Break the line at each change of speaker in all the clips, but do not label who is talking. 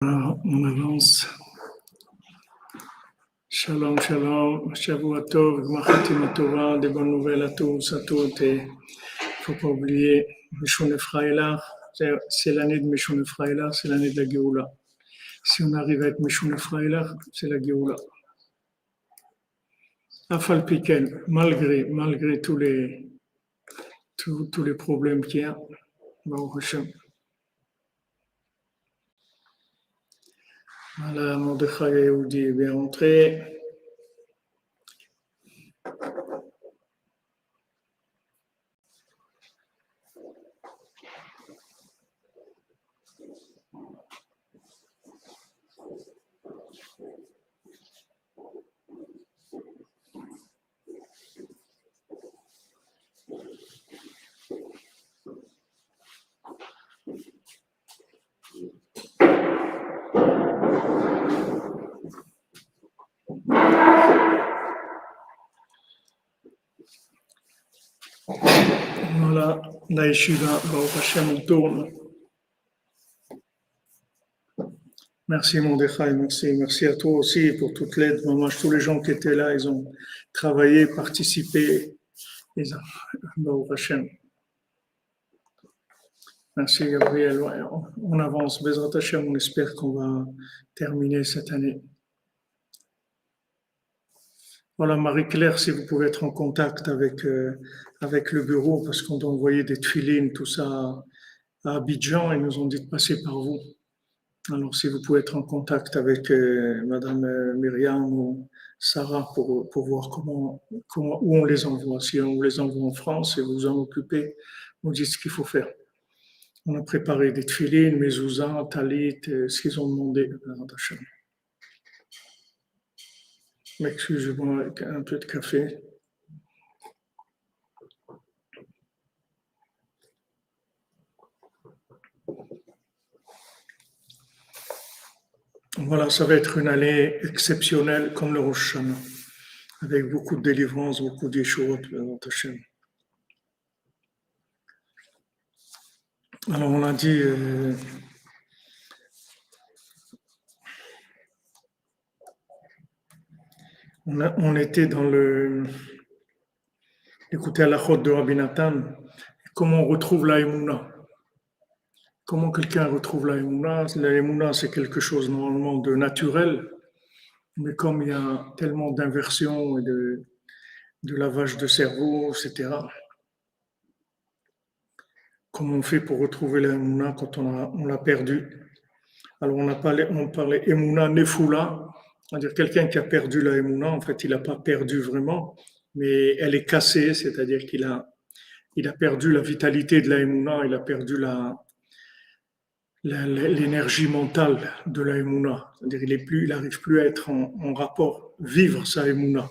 Alors, on avance. Shalom, shalom, Shavua Tov, Gmar Khatima Tova, des bonnes nouvelles à tous, à toutes. Et il ne faut pas oublier Meshon Efraïla, c'est l'année de Meshon Efraïla, c'est l'année de la Géoula. Si on arrive à être Meshon Efraïla, c'est la Géoula. Afal Piken, malgré tous les problèmes qu'il y a, Baruch Hashem. Voilà, Mordechai Yehudi est bien rentré. Voilà, la Yeshiva, Baruch Hashem, on tourne. Merci Mordechai, merci à toi aussi pour toute l'aide. Tous les gens qui étaient là, ils ont travaillé, participé. Baruch Hashem. Merci Gabriel. Ouais, on avance. Bezrat Hashem, on espère qu'on va terminer cette année. Voilà, Marie-Claire, si vous pouvez être en contact avec le bureau, parce qu'on doit envoyer des tuilines, tout ça à Abidjan, ils nous ont dit de passer par vous. Alors, si vous pouvez être en contact avec Madame Myriam ou Sarah pour voir où on les envoie. Si on les envoie en France et vous en occupez, vous dites ce qu'il faut faire. On a préparé des tefilines, mezouza, talit, ce qu'ils ont demandé. Excusez-moi, un peu de café. Voilà, ça va être une année exceptionnelle comme le Rosh Hashanah, avec beaucoup de délivrance, beaucoup d'Yeshurot, Hashem. Alors on a dit, on était dans écoutez à la chôte de Rabbi Nathan, comment on retrouve la Emouna. Comment quelqu'un retrouve la Emouna? La Emouna, c'est quelque chose normalement de naturel, mais comme il y a tellement d'inversions et de lavage de cerveau, etc., comment on fait pour retrouver la Emouna quand on l'a perdu? Alors on parlait Emouna Nefula, c'est-à-dire quelqu'un qui a perdu la Emouna, en fait il n'a pas perdu vraiment, mais elle est cassée, c'est-à-dire qu'il a perdu la vitalité de la Emouna, il a perdu l'énergie mentale de la Emouna, c'est-à-dire il n'arrive plus à être en rapport, vivre sa Emouna.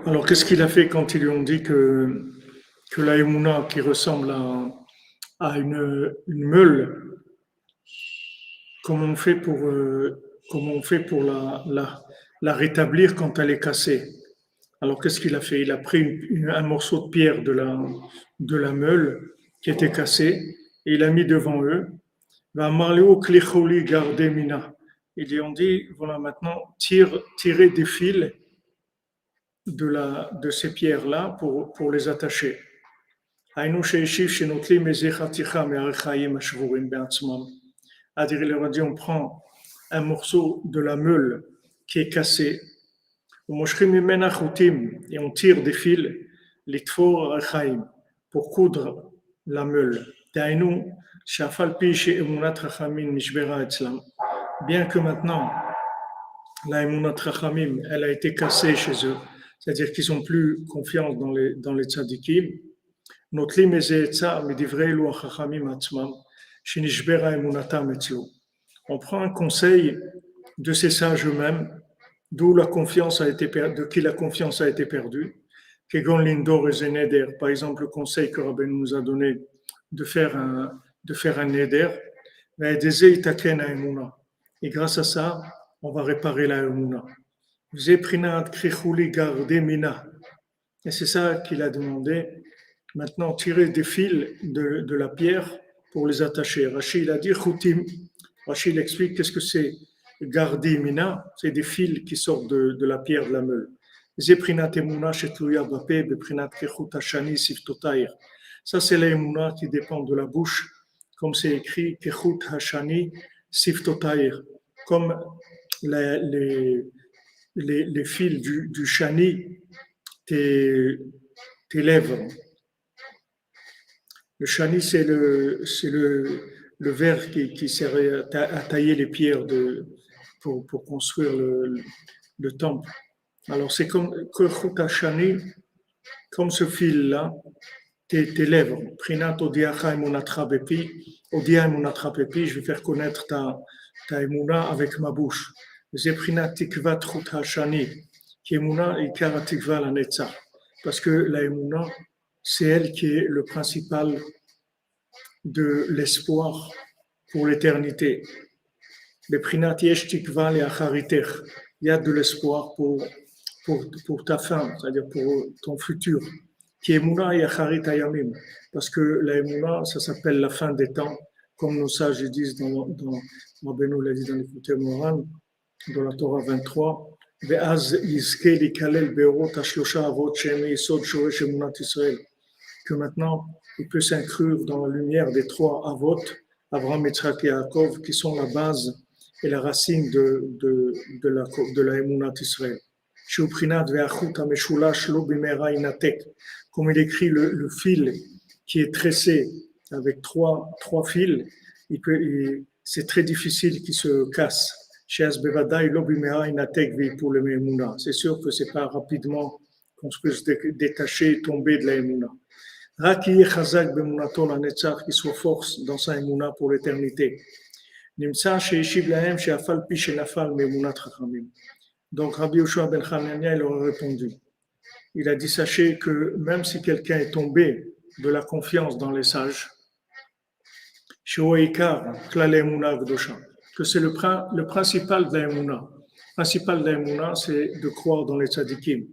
Alors, qu'est-ce qu'il a fait quand ils lui ont dit que la Emouna, qui ressemble à une meule, comment on fait pour la rétablir quand elle est cassée? Alors, qu'est-ce qu'il a fait? Il a pris un morceau de pierre de la meule qui était cassée et il l'a mis devant eux. Ils lui ont dit, voilà, maintenant, tirez des fils de ces pierres-là pour les attacher. C'est-à-dire, il leur a dit, on prend un morceau de la meule qui est cassé, et on tire des fils, pour coudre la meule. Bien que maintenant, la emunat rachamim, elle a été cassée chez eux, c'est-à-dire qu'ils n'ont plus confiance dans les tzadikim. Notlim ezeetza midivrei elu hachachamim atzmam, shenishbera emunatam etzlu. On prend un conseil de ces sages eux-mêmes d'où la confiance a été de qui la confiance a été perdue. Kegon Lindor et Zeneder, par exemple, le conseil que Rabbi nous a donné de faire un neder, et grâce à ça, on va réparer la emuna. Et c'est ça qu'il a demandé. Maintenant, tirer des fils de la pierre pour les attacher. Rachid a dit Choutim. Rachid explique qu'est-ce que c'est Gardi Mina. C'est des fils qui sortent de la pierre de la meule. Ça, c'est l'emuna qui dépend de la bouche, comme c'est écrit Kechut Hashani Siftotair, comme les fils du Shani, tes lèvres. Le Shani, c'est le verre qui sert à tailler les pierres pour construire le temple. Alors, c'est comme Kechut Hashani, comme ce fil-là, tes lèvres. Prinat odiacha emunatra bepi, odia emunatra bepi, je vais faire connaître ta emuna avec ma bouche. Zeprinat tikvat chut hashani, qui emuna ikar tikva la netzach. Parce que la emuna, c'est elle qui est le principal de l'espoir pour l'éternité. Le prinat yesh tikva le achariter, il y a de l'espoir pour ta fin, c'est-à-dire pour ton futur. Qui est Mouna et Acharit Ayamim, parce que la Emouna, ça s'appelle la fin des temps, comme nos sages disent Rabbeinu l'a dit dans l'écouté Moran, dans la Torah 23, Ve'az yizke likalel be'orot hashlosha avot shem yisod shoresh emunat Israël, que maintenant il peut s'inclure dans la lumière des trois avot, Abraham, Yitzhak et Yaakov, qui sont la base et la racine de la Emunat Israël. Comme il écrit le fil qui est tressé avec trois fils, c'est très difficile qu'il se casse. C'est sûr que ce n'est pas rapidement qu'on peut se détacher et tomber de la Emouna. Qu'il soit force dans sa Emouna pour l'éternité. Donc Rabbi Yoshua ben Hanania, il aurait répondu. Il a dit, sachez que même si quelqu'un est tombé de la confiance dans les sages, que c'est le principal de l'Emouna. Le principal de l'Emouna, c'est de croire dans les tzadikim.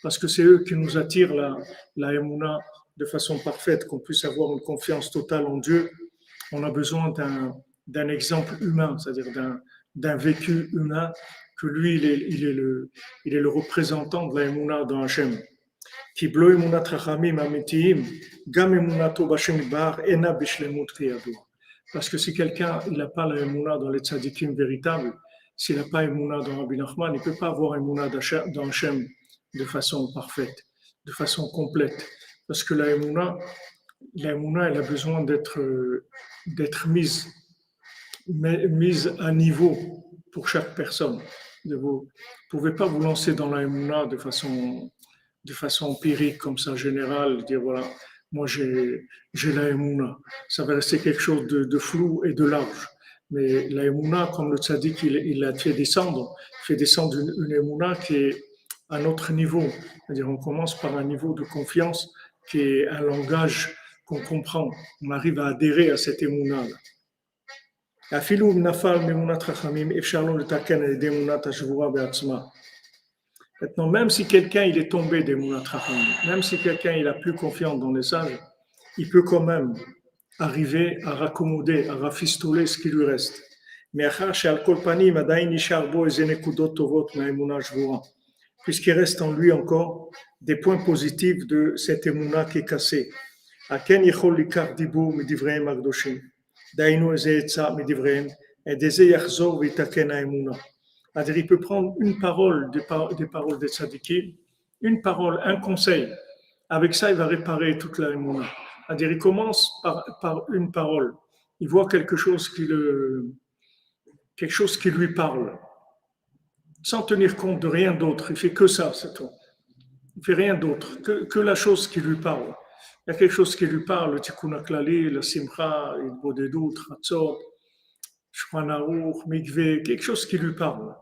Parce que c'est eux qui nous attirent la Emouna de façon parfaite, qu'on puisse avoir une confiance totale en Dieu. On a besoin d'un exemple humain, c'est-à-dire d'un vécu humain, que lui, il est le représentant de la Emouna dans Hachem. Parce que si quelqu'un n'a pas la Emouna dans les tzadikim véritables, s'il n'a pas Emouna dans Rabbi Nachman, il ne peut pas avoir Emouna dans Hachem de façon parfaite, de façon complète. Parce que la Emouna, elle a besoin d'être mise à niveau pour chaque personne. Vous ne pouvez pas vous lancer dans la Emouna de façon empirique, comme ça, générale, dire voilà, moi j'ai la Emouna. Ça va rester quelque chose de flou et de large. Mais la Emouna, comme le tzaddik, il l'a fait descendre une Emouna qui est à notre niveau. C'est-à-dire, on commence par un niveau de confiance qui est un langage qu'on comprend. On arrive à adhérer à cette Emouna-là. Maintenant, même si quelqu'un il est tombé des Emunat Chachamim, même si quelqu'un il a plus confiance dans les sages, il peut quand même arriver à raccommoder, à rafistoler ce qui lui reste. Mais puisqu'il reste en lui encore des points positifs de cette Emouna qui est cassée. C'est-à-dire, il peut prendre une parole des paroles des tzadikim, une parole, un conseil. Avec ça, il va réparer toute la Emouna. C'est-à-dire, il commence par une parole. Il voit quelque chose qui lui parle, sans tenir compte de rien d'autre. Il fait que ça, c'est tout. Il fait rien d'autre que la chose qui lui parle. Il y a quelque chose qui lui parle, le tikkun haklali, la simcha, le bodedut, ratzot. Shulchan Mikveh, quelque chose qui lui parle.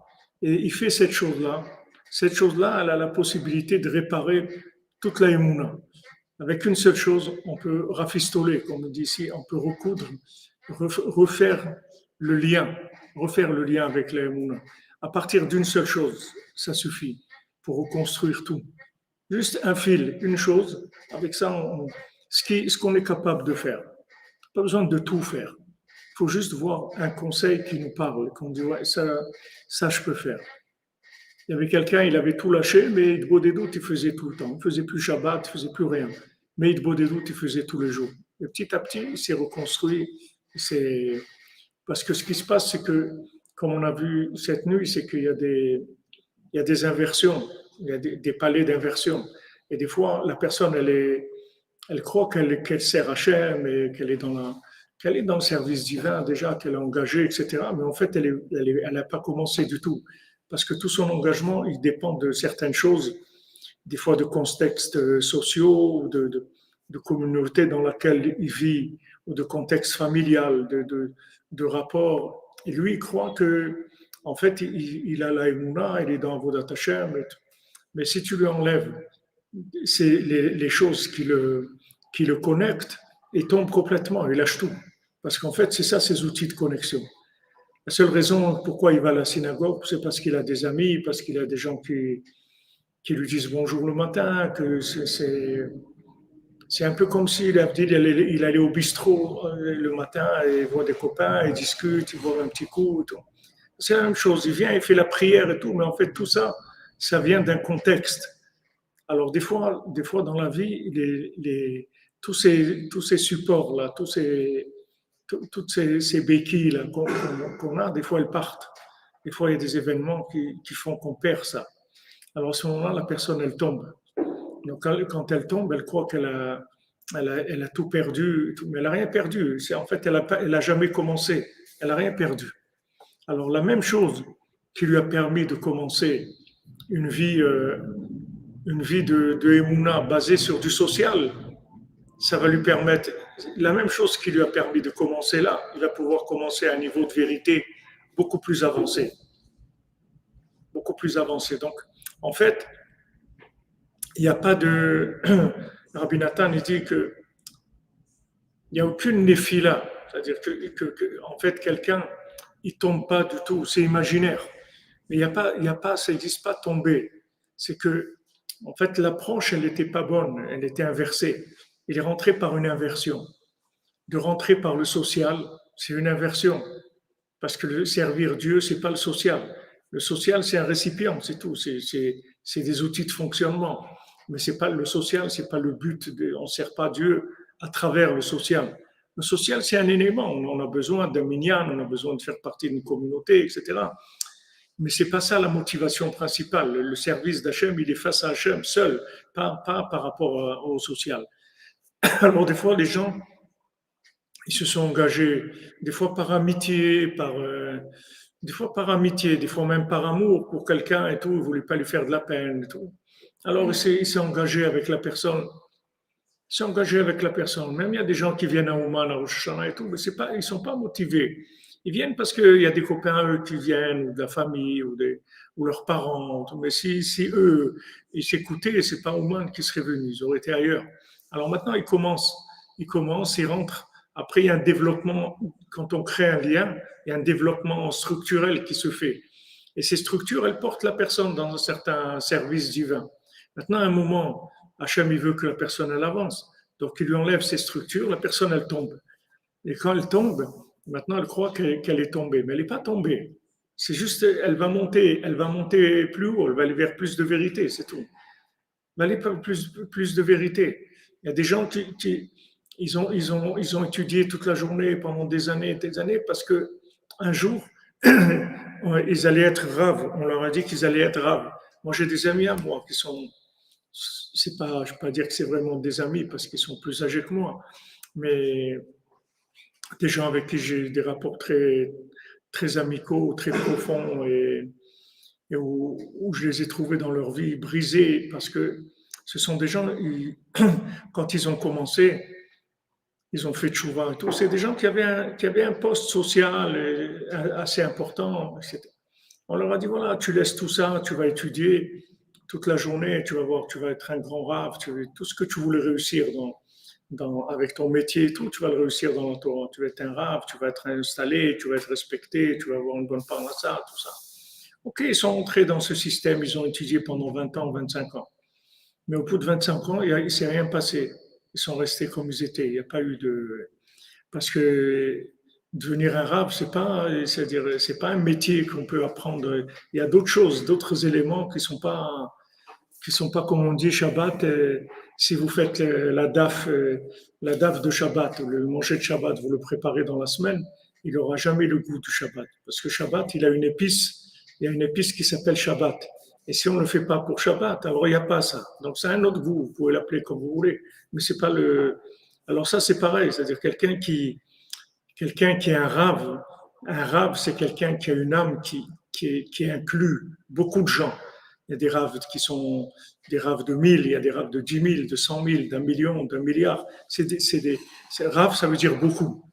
Et il fait cette chose-là. Cette chose-là, elle a la possibilité de réparer toute la émouna. Avec une seule chose, on peut rafistoler, comme on dit ici, on peut recoudre, refaire le lien avec la émouna. À partir d'une seule chose, ça suffit pour reconstruire tout. Juste un fil, une chose, avec ça, ce qu'on est capable de faire. Pas besoin de tout faire. Il faut juste voir un conseil qui nous parle, qu'on dit, ouais, ça je peux faire. Il y avait quelqu'un, il avait tout lâché, mais Idbo des doutes, il faisait tout le temps. Il ne faisait plus Shabbat, il ne faisait plus rien. Mais Idbo des doutes, il faisait tous les jours. Et petit à petit, il s'est reconstruit. Parce que ce qui se passe, c'est que, comme on a vu cette nuit, c'est qu'il y a des inversions, il y a des palais d'inversion. Et des fois, la personne, elle croit qu'elle sert Hachem et qu'elle est dans le service divin déjà, qu'elle est engagée, etc. Mais en fait, elle n'a pas commencé du tout. Parce que tout son engagement, il dépend de certaines choses, des fois de contextes sociaux, de communauté dans laquelle il vit, ou de contexte familial, de rapport. Et lui, il croit que, en fait, il a la Emouna, il est dans Avodat Hashem. Mais si tu lui enlèves c'est les choses qui le connectent, il tombe complètement, il lâche tout. Parce qu'en fait, c'est ça ses outils de connexion. La seule raison pourquoi il va à la synagogue, c'est parce qu'il a des amis, parce qu'il a des gens qui lui disent bonjour le matin, que c'est un peu comme s'il il allait au bistrot le matin et il voit des copains, il discute, il voit un petit coup. Tout. C'est la même chose, il vient, il fait la prière et tout, mais en fait tout ça, ça vient d'un contexte. Alors des fois dans la vie, tous ces supports-là, toutes ces béquilles-là qu'on a, des fois elles partent. Des fois il y a des événements qui font qu'on perd ça. Alors à ce moment-là, la personne, elle tombe. Donc quand elle tombe, elle croit elle a tout perdu, mais elle n'a rien perdu. En fait, elle n'a jamais commencé. Elle n'a rien perdu. Alors la même chose qui lui a permis de commencer une vie, euh, une vie de Emouna basée sur du social, ça va lui permettre, la même chose qui lui a permis de commencer là, il va pouvoir commencer à un niveau de vérité beaucoup plus avancé. Beaucoup plus avancé. Donc, en fait, il n'y a pas de. Rabbi Nathan, il dit que il n'y a aucune néphila. C'est-à-dire en fait, quelqu'un, il tombe pas du tout, c'est imaginaire. Mais il y a pas, ça n'existe pas tomber. C'est que, en fait, l'approche, elle n'était pas bonne, elle était inversée. Il est rentré par une inversion. De rentrer par le social, c'est une inversion. Parce que le servir Dieu, c'est pas le social. Le social, c'est un récipient, c'est tout. C'est des outils de fonctionnement. Mais c'est pas le social, c'est pas le but. On ne sert pas Dieu à travers le social. Le social, c'est un élément. On a besoin d'un minyan, on a besoin de faire partie d'une communauté, etc. Mais c'est pas ça la motivation principale. Le service d'Hachem, il est face à Hachem seul, pas par rapport au social. Alors des fois, les gens, ils se sont engagés, des fois par amitié, des fois même par amour pour quelqu'un et tout, ils ne voulaient pas lui faire de la peine et tout. Alors il s'est engagé avec la personne. Il s'est engagé avec la personne. Même il y a des gens qui viennent à Ouman, à Rosh Hashanah et tout, mais ils ne sont pas motivés. Ils viennent parce qu'il y a des copains, eux, qui viennent, ou de la famille, ou leurs parents. Mais si eux, ils s'écoutaient, ce n'est pas Ouman qui serait venu, ils auraient été ailleurs. Alors maintenant, ils commencent, ils rentrent. Après, il y a un développement, quand on crée un lien, il y a un développement structurel qui se fait. Et ces structures, elles portent la personne dans un certain service divin. Maintenant, à un moment, Hachem, il veut que la personne, elle avance. Donc, il lui enlève ses structures, la personne, elle tombe. Et quand elle tombe, maintenant, elle croit qu'elle est tombée. Mais elle n'est pas tombée. C'est juste, elle va monter plus haut, elle va aller vers plus de vérité, c'est tout. Elle va aller vers plus de vérité. Il y a des gens qui ils ont étudié toute la journée pendant des années parce que un jour, ils allaient être raves. On leur a dit qu'ils allaient être raves. Moi, j'ai des amis à moi qui sont, c'est pas, je ne peux pas dire que c'est vraiment des amis parce qu'ils sont plus âgés que moi, mais des gens avec qui j'ai des rapports très amicaux, très profonds et où je les ai trouvés dans leur vie brisés parce que ce sont des gens, quand ils ont commencé, ils ont fait tchouva et tout. C'est des gens qui avaient un poste social assez important, etc. On leur a dit, voilà, tu laisses tout ça, tu vas étudier toute la journée, tu vas voir, tu vas être un grand rave, tout ce que tu voulais réussir avec ton métier et tout, tu vas le réussir dans la Torah. Tu vas être un rave, tu vas être installé, tu vas être respecté, tu vas avoir une bonne parnassa, tout ça. Ok, ils sont entrés dans ce système, ils ont étudié pendant 20 ans, 25 ans. Mais au bout de 25 ans, il ne s'est rien passé. Ils sont restés comme ils étaient. Il n'y a pas eu de... Parce que devenir arabe, c'est-à-dire, c'est pas un métier qu'on peut apprendre. Il y a d'autres choses, d'autres éléments qui sont pas comme on dit Shabbat. Si vous faites la daf de Shabbat, le manger de Shabbat, vous le préparez dans la semaine, il n'aura jamais le goût du Shabbat. Parce que Shabbat, il y a une épice qui s'appelle Shabbat. Et si on ne le fait pas pour Shabbat, alors il n'y a pas ça. Donc c'est un autre goût, vous pouvez l'appeler comme vous voulez. Mais c'est pas le. Alors ça, c'est pareil, c'est-à-dire quelqu'un qui est un rave, c'est quelqu'un qui a une âme qui inclut beaucoup de gens. Il y a des raves qui sont des raves de 1000, il y a des raves de 10 000, de 100 000, d'un million, d'un milliard. Rave, ça veut dire beaucoup.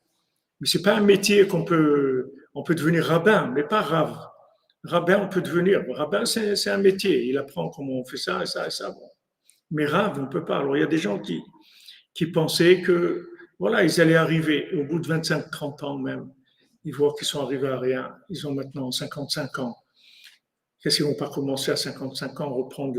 Mais c'est pas un métier on peut devenir rabbin, mais pas rave. Rabbin, on peut devenir. Rabbin, c'est un métier. Il apprend comment on fait ça et ça et ça. Bon. Mais rave, on peut pas. Alors, il y a des gens qui pensaient que, voilà, ils allaient arriver au bout de 25, 30 ans même. Ils voient qu'ils sont arrivés à rien. Ils ont maintenant 55 ans. Qu'est-ce qu'ils vont pas commencer à 55 ans, reprendre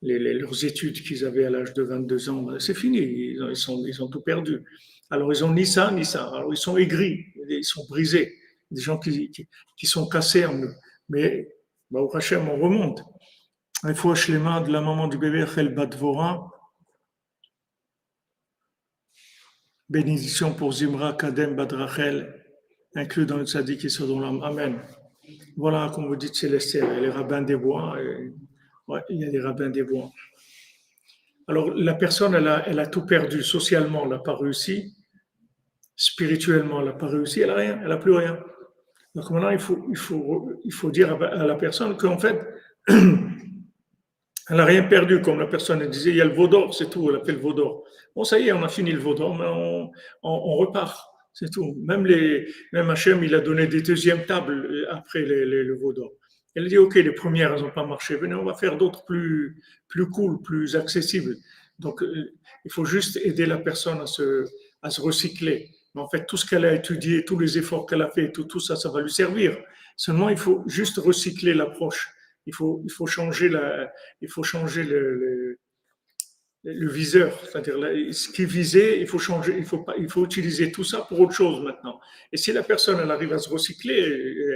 leurs études qu'ils avaient à l'âge de 22 ans? C'est fini. Ils ont tout perdu. Alors, ils ont ni ça, ni ça. Alors, ils sont aigris. Ils sont brisés. Des gens qui sont cassés en eux. Mais, au Hachem, on remonte. Il faut les mains de la maman du bébé, Rachel Batvora. Bénédiction pour Zimra, Kadem, Badrachel, inclus dans le tzaddik et Sodolam. Amen. Voilà, comme vous dites, Célestin, les rabbins des bois. Ouais, il y a des rabbins des bois. Alors, la personne, elle a tout perdu. Socialement, elle n'a pas réussi. Spirituellement, elle n'a pas réussi. Elle n'a rien. Elle n'a plus rien. Donc maintenant, il faut dire à la personne qu'en fait, elle n'a rien perdu, comme la personne disait, il y a le Vaudor, c'est tout, elle appelle le Vaudor. Bon, ça y est, on a fini le Vaudor, mais on repart, c'est tout. Même Hachem, il a donné des deuxièmes tables après le Vaudor. Elle dit, OK, les premières, elles n'ont pas marché, venez, on va faire d'autres plus cool, plus accessibles. Donc, il faut juste aider la personne à se recycler. Mais en fait, tout ce qu'elle a étudié, tous les efforts qu'elle a fait, tout ça, ça va lui servir. Seulement, il faut juste recycler l'approche. Il faut changer le viseur, c'est-à-dire ce qui visait, il faut changer, il faut utiliser tout ça pour autre chose maintenant. Et si la personne elle arrive à se recycler,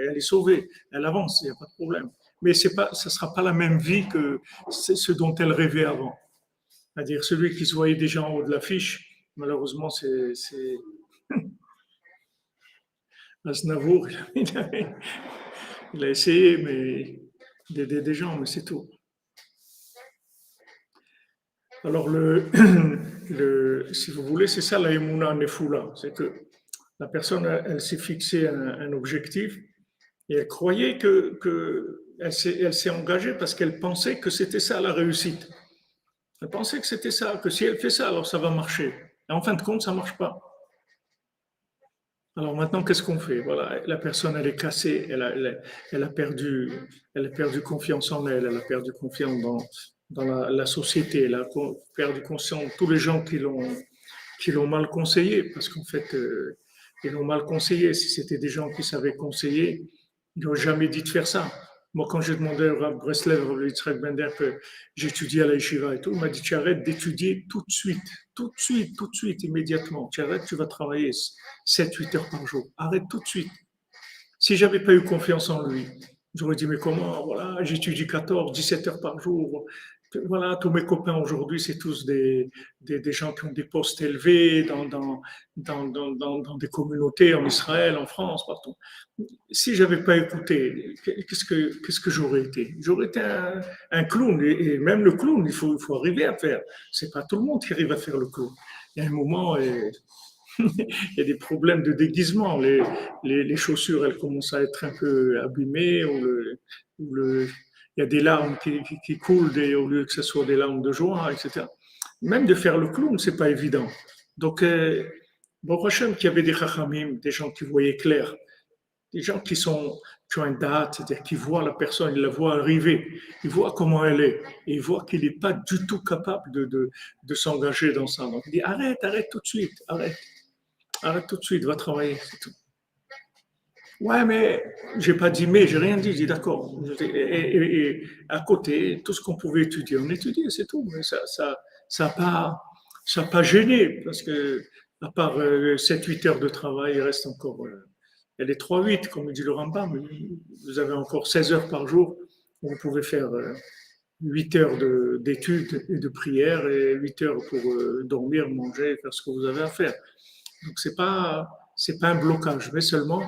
elle est sauvée, elle avance, il n'y a pas de problème. Mais ça ne sera pas la même vie que ce dont elle rêvait avant. C'est-à-dire celui qui se voyait déjà en haut de l'affiche, malheureusement, c'est Aznavour, il a essayé mais d'aider des gens, mais c'est tout. Alors, si vous voulez, c'est ça la Emouna Nefoula. C'est que la personne, elle s'est fixé un objectif et elle croyait elle s'est engagée parce qu'elle pensait que c'était ça la réussite. Elle pensait que c'était ça, que si elle fait ça, alors ça va marcher. Et en fin de compte, ça ne marche pas. Alors maintenant, qu'est-ce qu'on fait? Voilà, la personne, elle est cassée, elle a perdu confiance en elle, elle a perdu confiance dans la société, elle a perdu confiance en tous les gens qui l'ont mal conseillé, parce qu'en fait, ils l'ont mal conseillé. Si c'était des gens qui savaient conseiller, ils n'ont jamais dit de faire ça. Moi, quand j'ai demandé à Breslev, à Yitzhak Bender, que j'étudie à la yeshiva et tout, il m'a dit, tu arrêtes d'étudier tout de suite, tout de suite, tout de suite, immédiatement. Tu arrêtes, tu vas travailler 7-8 heures par jour. Arrête tout de suite. Si j'avais pas eu confiance en lui, j'aurais dit, mais comment, voilà, j'étudie 14, 17 heures par jour. Voilà, tous mes copains aujourd'hui, c'est tous des gens qui ont des postes élevés dans des communautés en Israël, en France, partout. Si j'avais pas écouté, qu'est-ce que j'aurais été? J'aurais été un clown. Et même le clown, il faut arriver à faire. C'est pas tout le monde qui arrive à faire le clown. Il y a un moment, il y a des problèmes de déguisement. Les chaussures, elles commencent à être un peu abîmées, il y a des larmes qui coulent au lieu que ce soit des larmes de joie, etc. Même de faire le clown, c'est pas évident. Donc, Baruch Hashem, qu'il y avait des chachamim, des gens qui voyaient clair, des gens qui ont un date, c'est-à-dire qui voient la personne, ils la voient arriver, ils voient comment elle est, et ils voient qu'il n'est pas du tout capable de s'engager dans ça. Donc il dit arrête, arrête tout de suite, arrête tout de suite, va travailler, c'est tout. Ouais, mais j'ai pas dit mais, j'ai rien dit, j'ai dit d'accord. Et à côté, tout ce qu'on pouvait étudier, on étudiait, c'est tout. Mais ça a pas gêné, parce que à part 7-8 heures de travail, il reste encore, il y a les 3-8, comme dit le Rambam, vous avez encore 16 heures par jour, où vous pouvez faire 8 heures d'études et de prière et 8 heures pour dormir, manger, faire ce que vous avez à faire. Donc c'est pas un blocage, mais seulement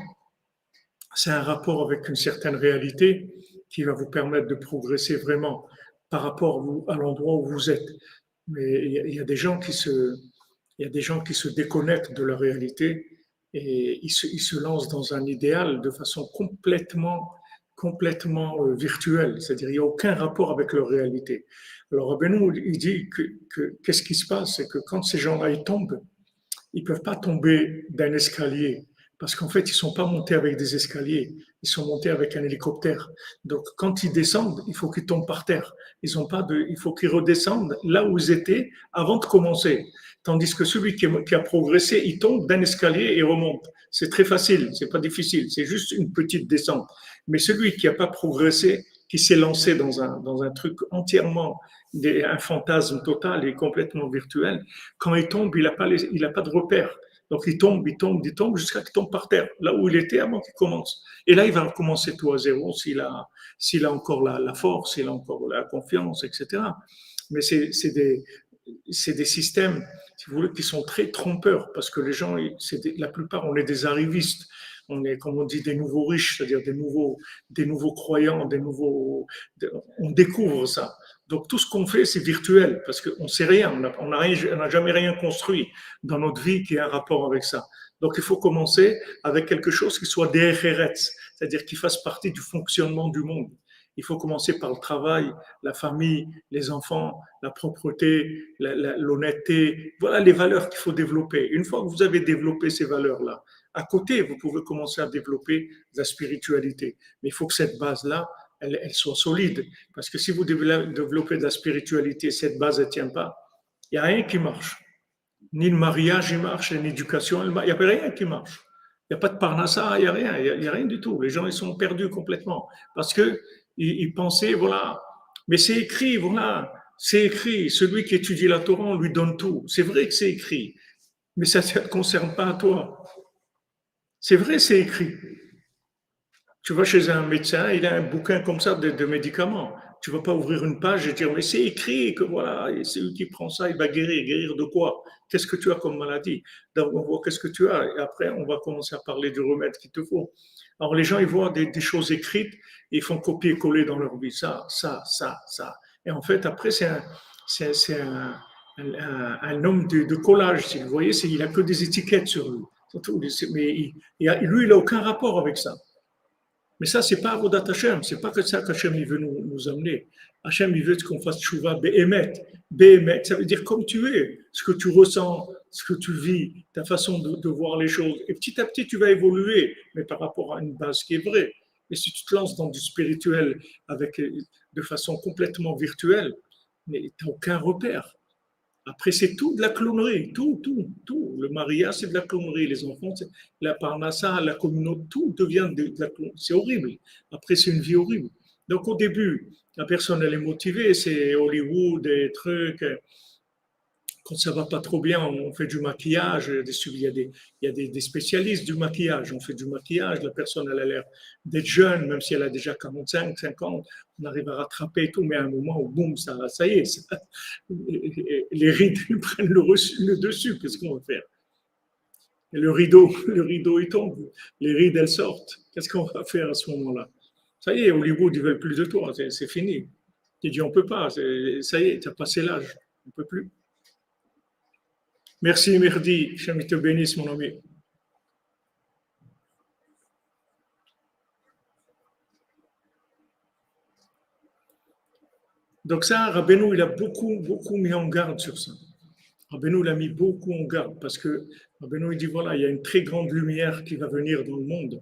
c'est un rapport avec une certaine réalité qui va vous permettre de progresser vraiment par rapport à l'endroit où vous êtes. Mais il y a des gens il y a des gens qui se déconnectent de la réalité et ils se lancent dans un idéal de façon complètement virtuelle. C'est-à-dire, il n'y a aucun rapport avec leur réalité. Alors, Rabbeinu, il dit qu'est-ce qui se passe? C'est que quand ces gens-là, ils tombent, ils peuvent pas tomber d'un escalier parce qu'en fait, ils sont pas montés avec des escaliers, ils sont montés avec un hélicoptère. Donc, quand ils descendent, il faut qu'ils tombent par terre. Ils ont pas de, il faut qu'ils redescendent là où ils étaient avant de commencer. Tandis que celui qui a progressé, il tombe d'un escalier et remonte. C'est très facile, c'est pas difficile, c'est juste une petite descente. Mais celui qui n'a pas progressé, qui s'est lancé dans un truc entièrement, un fantasme total et complètement virtuel, quand il tombe, il a pas de repère. Donc il tombe jusqu'à qu'il tombe par terre, là où il était avant qu'il commence. Et là, il va recommencer tout à zéro s'il a encore la force, s'il a encore la confiance, etc. Mais c'est des systèmes, si vous voulez, qui sont très trompeurs parce que les gens, la plupart, on est des arrivistes. On est, comme on dit, des nouveaux riches, c'est-à-dire des nouveaux croyants, on découvre ça. Donc tout ce qu'on fait, c'est virtuel parce qu'on ne sait rien, on n'a jamais rien construit dans notre vie qui ait un rapport avec ça. Donc il faut commencer avec quelque chose qui soit derech, c'est-à-dire qui fasse partie du fonctionnement du monde. Il faut commencer par le travail, la famille, les enfants, la propreté, l'honnêteté. Voilà les valeurs qu'il faut développer. Une fois que vous avez développé ces valeurs-là, à côté, vous pouvez commencer à développer la spiritualité. Mais il faut que cette base-là, elle soit solide. Parce que si vous développez de la spiritualité, cette base ne tient pas, il n'y a rien qui marche. Ni le mariage il marche, ni l'éducation, il n'y a rien qui marche. Il n'y a pas de parnassa, il n'y a rien, il y a rien du tout. Les gens, ils sont perdus complètement. Parce que ils pensaient, voilà, mais c'est écrit, voilà, c'est écrit. Celui qui étudie la Torah, on lui donne tout. C'est vrai que c'est écrit, mais ça ne te concerne pas à toi. C'est vrai, c'est écrit. Tu vas chez un médecin, il a un bouquin comme ça de médicaments. Tu ne vas pas ouvrir une page et dire, mais c'est écrit que voilà, c'est lui qui prend ça, il va guérir. Guérir de quoi? Qu'est-ce que tu as comme maladie? D'abord, on voit qu'est-ce que tu as. Et après, on va commencer à parler du remède qu'il te faut. Alors, les gens, ils voient des choses écrites et ils font copier-coller dans leur vie. Ça. Et en fait, après, c'est un homme de collage. Si vous voyez, il n'a que des étiquettes sur lui. Mais lui, il n'a aucun rapport avec ça. Mais ça, c'est pas Avodat Hashem, c'est pas que ça qu'Hachem il veut nous amener. Hachem il veut qu'on fasse tchouva be'emet. Be'emet, ça veut dire comme tu es, ce que tu ressens, ce que tu vis, ta façon de voir les choses. Et petit à petit, tu vas évoluer, mais par rapport à une base qui est vraie. Mais si tu te lances dans du spirituel de façon complètement virtuelle, mais tu n'as aucun repère. Après, c'est tout de la clonerie, tout. Le mariage, c'est de la clonerie. Les enfants, c'est la parnassa, la communauté, tout devient de la clonerie. C'est horrible. Après, c'est une vie horrible. Donc, au début, la personne, elle est motivée, c'est Hollywood, des trucs. Quand ça va pas trop bien, on fait du maquillage. Il y a des spécialistes du maquillage. On fait du maquillage. La personne, elle a l'air d'être jeune, même si elle a déjà 45, 50. On arrive à rattraper et tout, mais à un moment où, boum, ça y est. Les rides prennent le dessus. Qu'est-ce qu'on va faire? Et le rideau, il tombe. Les rides, elles sortent. Qu'est-ce qu'on va faire à ce moment-là? Ça y est, Hollywood, ils veulent plus de toi. C'est fini. Tu dis, on peut pas. Ça y est, tu as passé l'âge. On peut plus. Merci, Merdi. Hachem te bénisse, mon ami. Donc ça, Rabbeinu, il a beaucoup mis en garde sur ça. Rabbeinu l'a mis beaucoup en garde parce que Rabbeinu il dit voilà, il y a une très grande lumière qui va venir dans le monde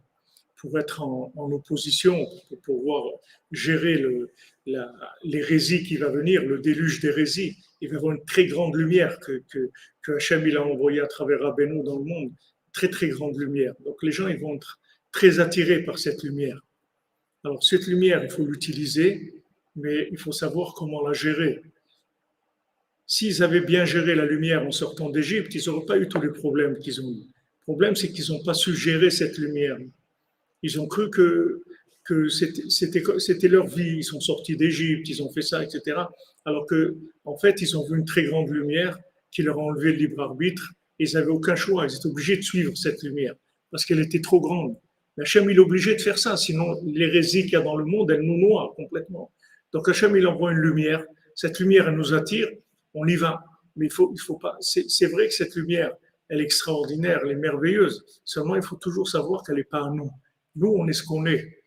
pour être en opposition, pour pouvoir gérer l'hérésie qui va venir, le déluge d'hérésie. Il va y avoir une très grande lumière que Hachem il a envoyée à travers Rabbeinu dans le monde. Très, très grande lumière. Donc les gens ils vont être très attirés par cette lumière. Alors cette lumière, il faut l'utiliser, mais il faut savoir comment la gérer. S'ils avaient bien géré la lumière en sortant d'Égypte, ils n'auraient pas eu tous les problèmes qu'ils ont eu. Le problème, c'est qu'ils n'ont pas su gérer cette lumière. Ils ont cru que c'était leur vie. Ils sont sortis d'Égypte, ils ont fait ça, etc. Alors que, en fait, ils ont vu une très grande lumière qui leur a enlevé le libre arbitre. Et ils n'avaient aucun choix. Ils étaient obligés de suivre cette lumière parce qu'elle était trop grande. Hachem, il est obligé de faire ça. Sinon, l'hérésie qu'il y a dans le monde, elle nous noie complètement. Donc, Hachem, il envoie une lumière. Cette lumière, elle nous attire. On y va. Mais il faut pas. C'est vrai que cette lumière, elle est extraordinaire, elle est merveilleuse. Seulement, il faut toujours savoir qu'elle n'est pas à nous. Nous, on est ce qu'on est.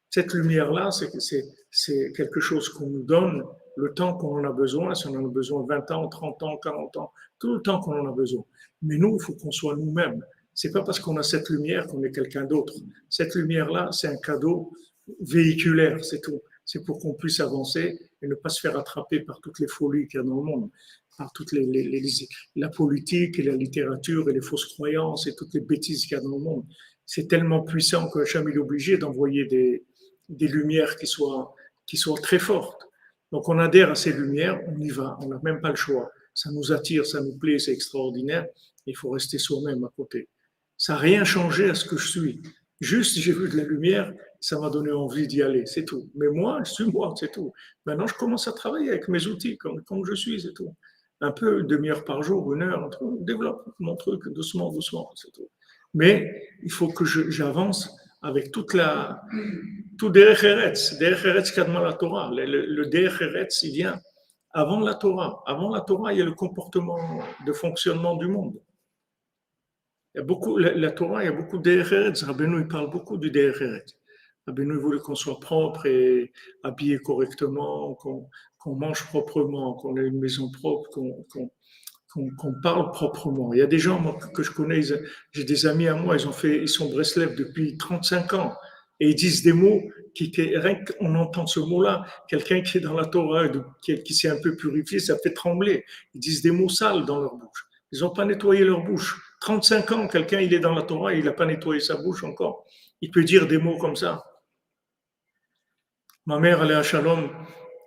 Cette lumière-là, c'est quelque chose qu'on nous donne le temps qu'on en a besoin. Si on en a besoin 20 ans, 30 ans, 40 ans, tout le temps qu'on en a besoin. Mais nous, il faut qu'on soit nous-mêmes. C'est pas parce qu'on a cette lumière qu'on est quelqu'un d'autre. Cette lumière-là, c'est un cadeau véhiculaire, c'est tout. C'est pour qu'on puisse avancer et ne pas se faire attraper par toutes les folies qu'il y a dans le monde, par toute la politique et la littérature et les fausses croyances et toutes les bêtises qu'il y a dans le monde. C'est tellement puissant que Hachem est obligé d'envoyer des lumières qui soient très fortes. Donc on adhère à ces lumières, on y va, on n'a même pas le choix. Ça nous attire, ça nous plaît, c'est extraordinaire. Il faut rester soi-même à côté. Ça n'a rien changé à ce que je suis. Juste, j'ai vu de la lumière, ça m'a donné envie d'y aller, c'est tout. Mais moi, je suis moi, c'est tout. Maintenant, je commence à travailler avec mes outils, comme je suis, c'est tout. Un peu, une demi-heure par jour, une heure, je développe mon truc doucement, doucement, c'est tout. Mais il faut que j'avance avec tout Derech Eretz. Derech Eretz Kadma la Torah. Le Derech Eretz, il vient avant la Torah. Avant la Torah, il y a le comportement de fonctionnement du monde. Il y a beaucoup, la Torah, il y a beaucoup de Derech Eretz. Rabbeinu, il parle beaucoup du Derech Eretz. Rabbeinu voulait qu'on soit propre et habillé correctement, qu'on mange proprement, qu'on ait une maison propre, qu'on parle proprement. Il y a des gens moi, que je connais, j'ai des amis à moi, ils sont Breslev depuis 35 ans et ils disent des mots rien qu'on entend ce mot-là, quelqu'un qui est dans la Torah, qui s'est un peu purifié, ça fait trembler. Ils disent des mots sales dans leur bouche. Ils n'ont pas nettoyé leur bouche. 35 ans, quelqu'un, il est dans la Torah, il n'a pas nettoyé sa bouche encore. Il peut dire des mots comme ça. Ma mère allait à Shalom,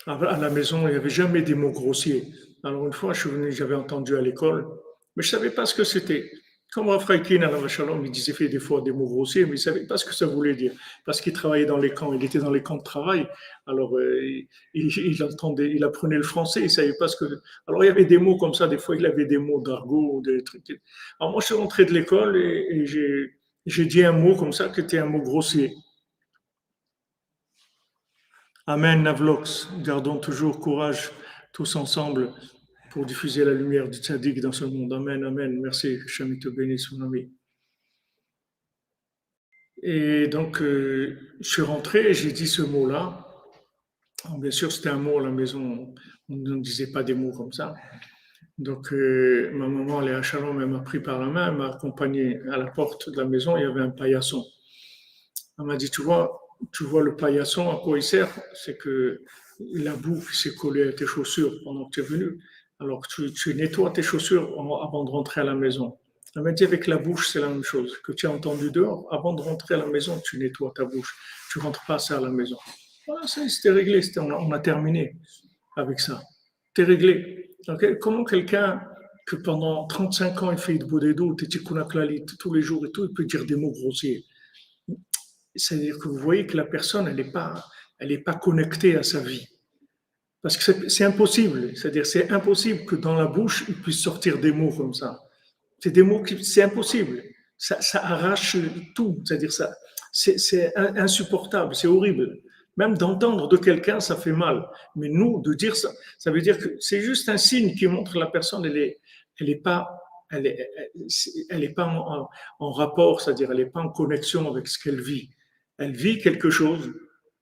à la maison, il n'y avait jamais des mots grossiers. Alors une fois, je suis venu, j'avais entendu à l'école, mais je ne savais pas ce que c'était. Comme Raphaël à la Shalom, il disait des fois des mots grossiers, mais il ne savait pas ce que ça voulait dire. Parce qu'il travaillait dans les camps, il était dans les camps de travail. Alors il apprenait le français, il ne savait pas ce que. Alors il y avait des mots comme ça, des fois il avait des mots d'argot, des trucs. Alors moi je suis rentré de l'école et j'ai dit un mot comme ça qui était un mot grossier. Amen, Navlox. Gardons toujours courage tous ensemble pour diffuser la lumière du tzaddik dans ce monde. Amen, amen. Merci, Hachem te bénisse, mon ami. Et donc, je suis rentré et j'ai dit ce mot-là. Bien sûr, c'était un mot à la maison, on ne disait pas des mots comme ça. Donc, ma maman, elle est à Shalom, elle m'a pris par la main, elle m'a accompagné à la porte de la maison, il y avait un paillasson. Elle m'a dit, tu vois le paillasson, à quoi il sert? C'est que la boue qui s'est collée à tes chaussures pendant que tu es venu. Alors tu nettoies tes chaussures avant de rentrer à la maison. Elle m'a dit avec la bouche, c'est la même chose. Que tu as entendu dehors, avant de rentrer à la maison, tu nettoies ta bouche. Tu ne rentres pas ça à la maison. Voilà, ça, c'était réglé. On a terminé avec ça. C'était réglé. Donc, comment quelqu'un que pendant 35 ans, il fait de Bodedou, Tikkun Klalit, tous les jours et tout, il peut dire des mots grossiers. C'est-à-dire que vous voyez que la personne, elle est pas connectée à sa vie. Parce que c'est impossible. C'est-à-dire, c'est impossible que dans la bouche, il puisse sortir des mots comme ça. C'est des mots c'est impossible. Ça arrache tout. C'est-à-dire, c'est insupportable, c'est horrible. Même d'entendre de quelqu'un, ça fait mal. Mais nous, de dire ça, ça veut dire que c'est juste un signe qui montre que la personne, elle est pas, elle est pas en rapport, c'est-à-dire, elle n'est pas en connexion avec ce qu'elle vit. Elle vit quelque chose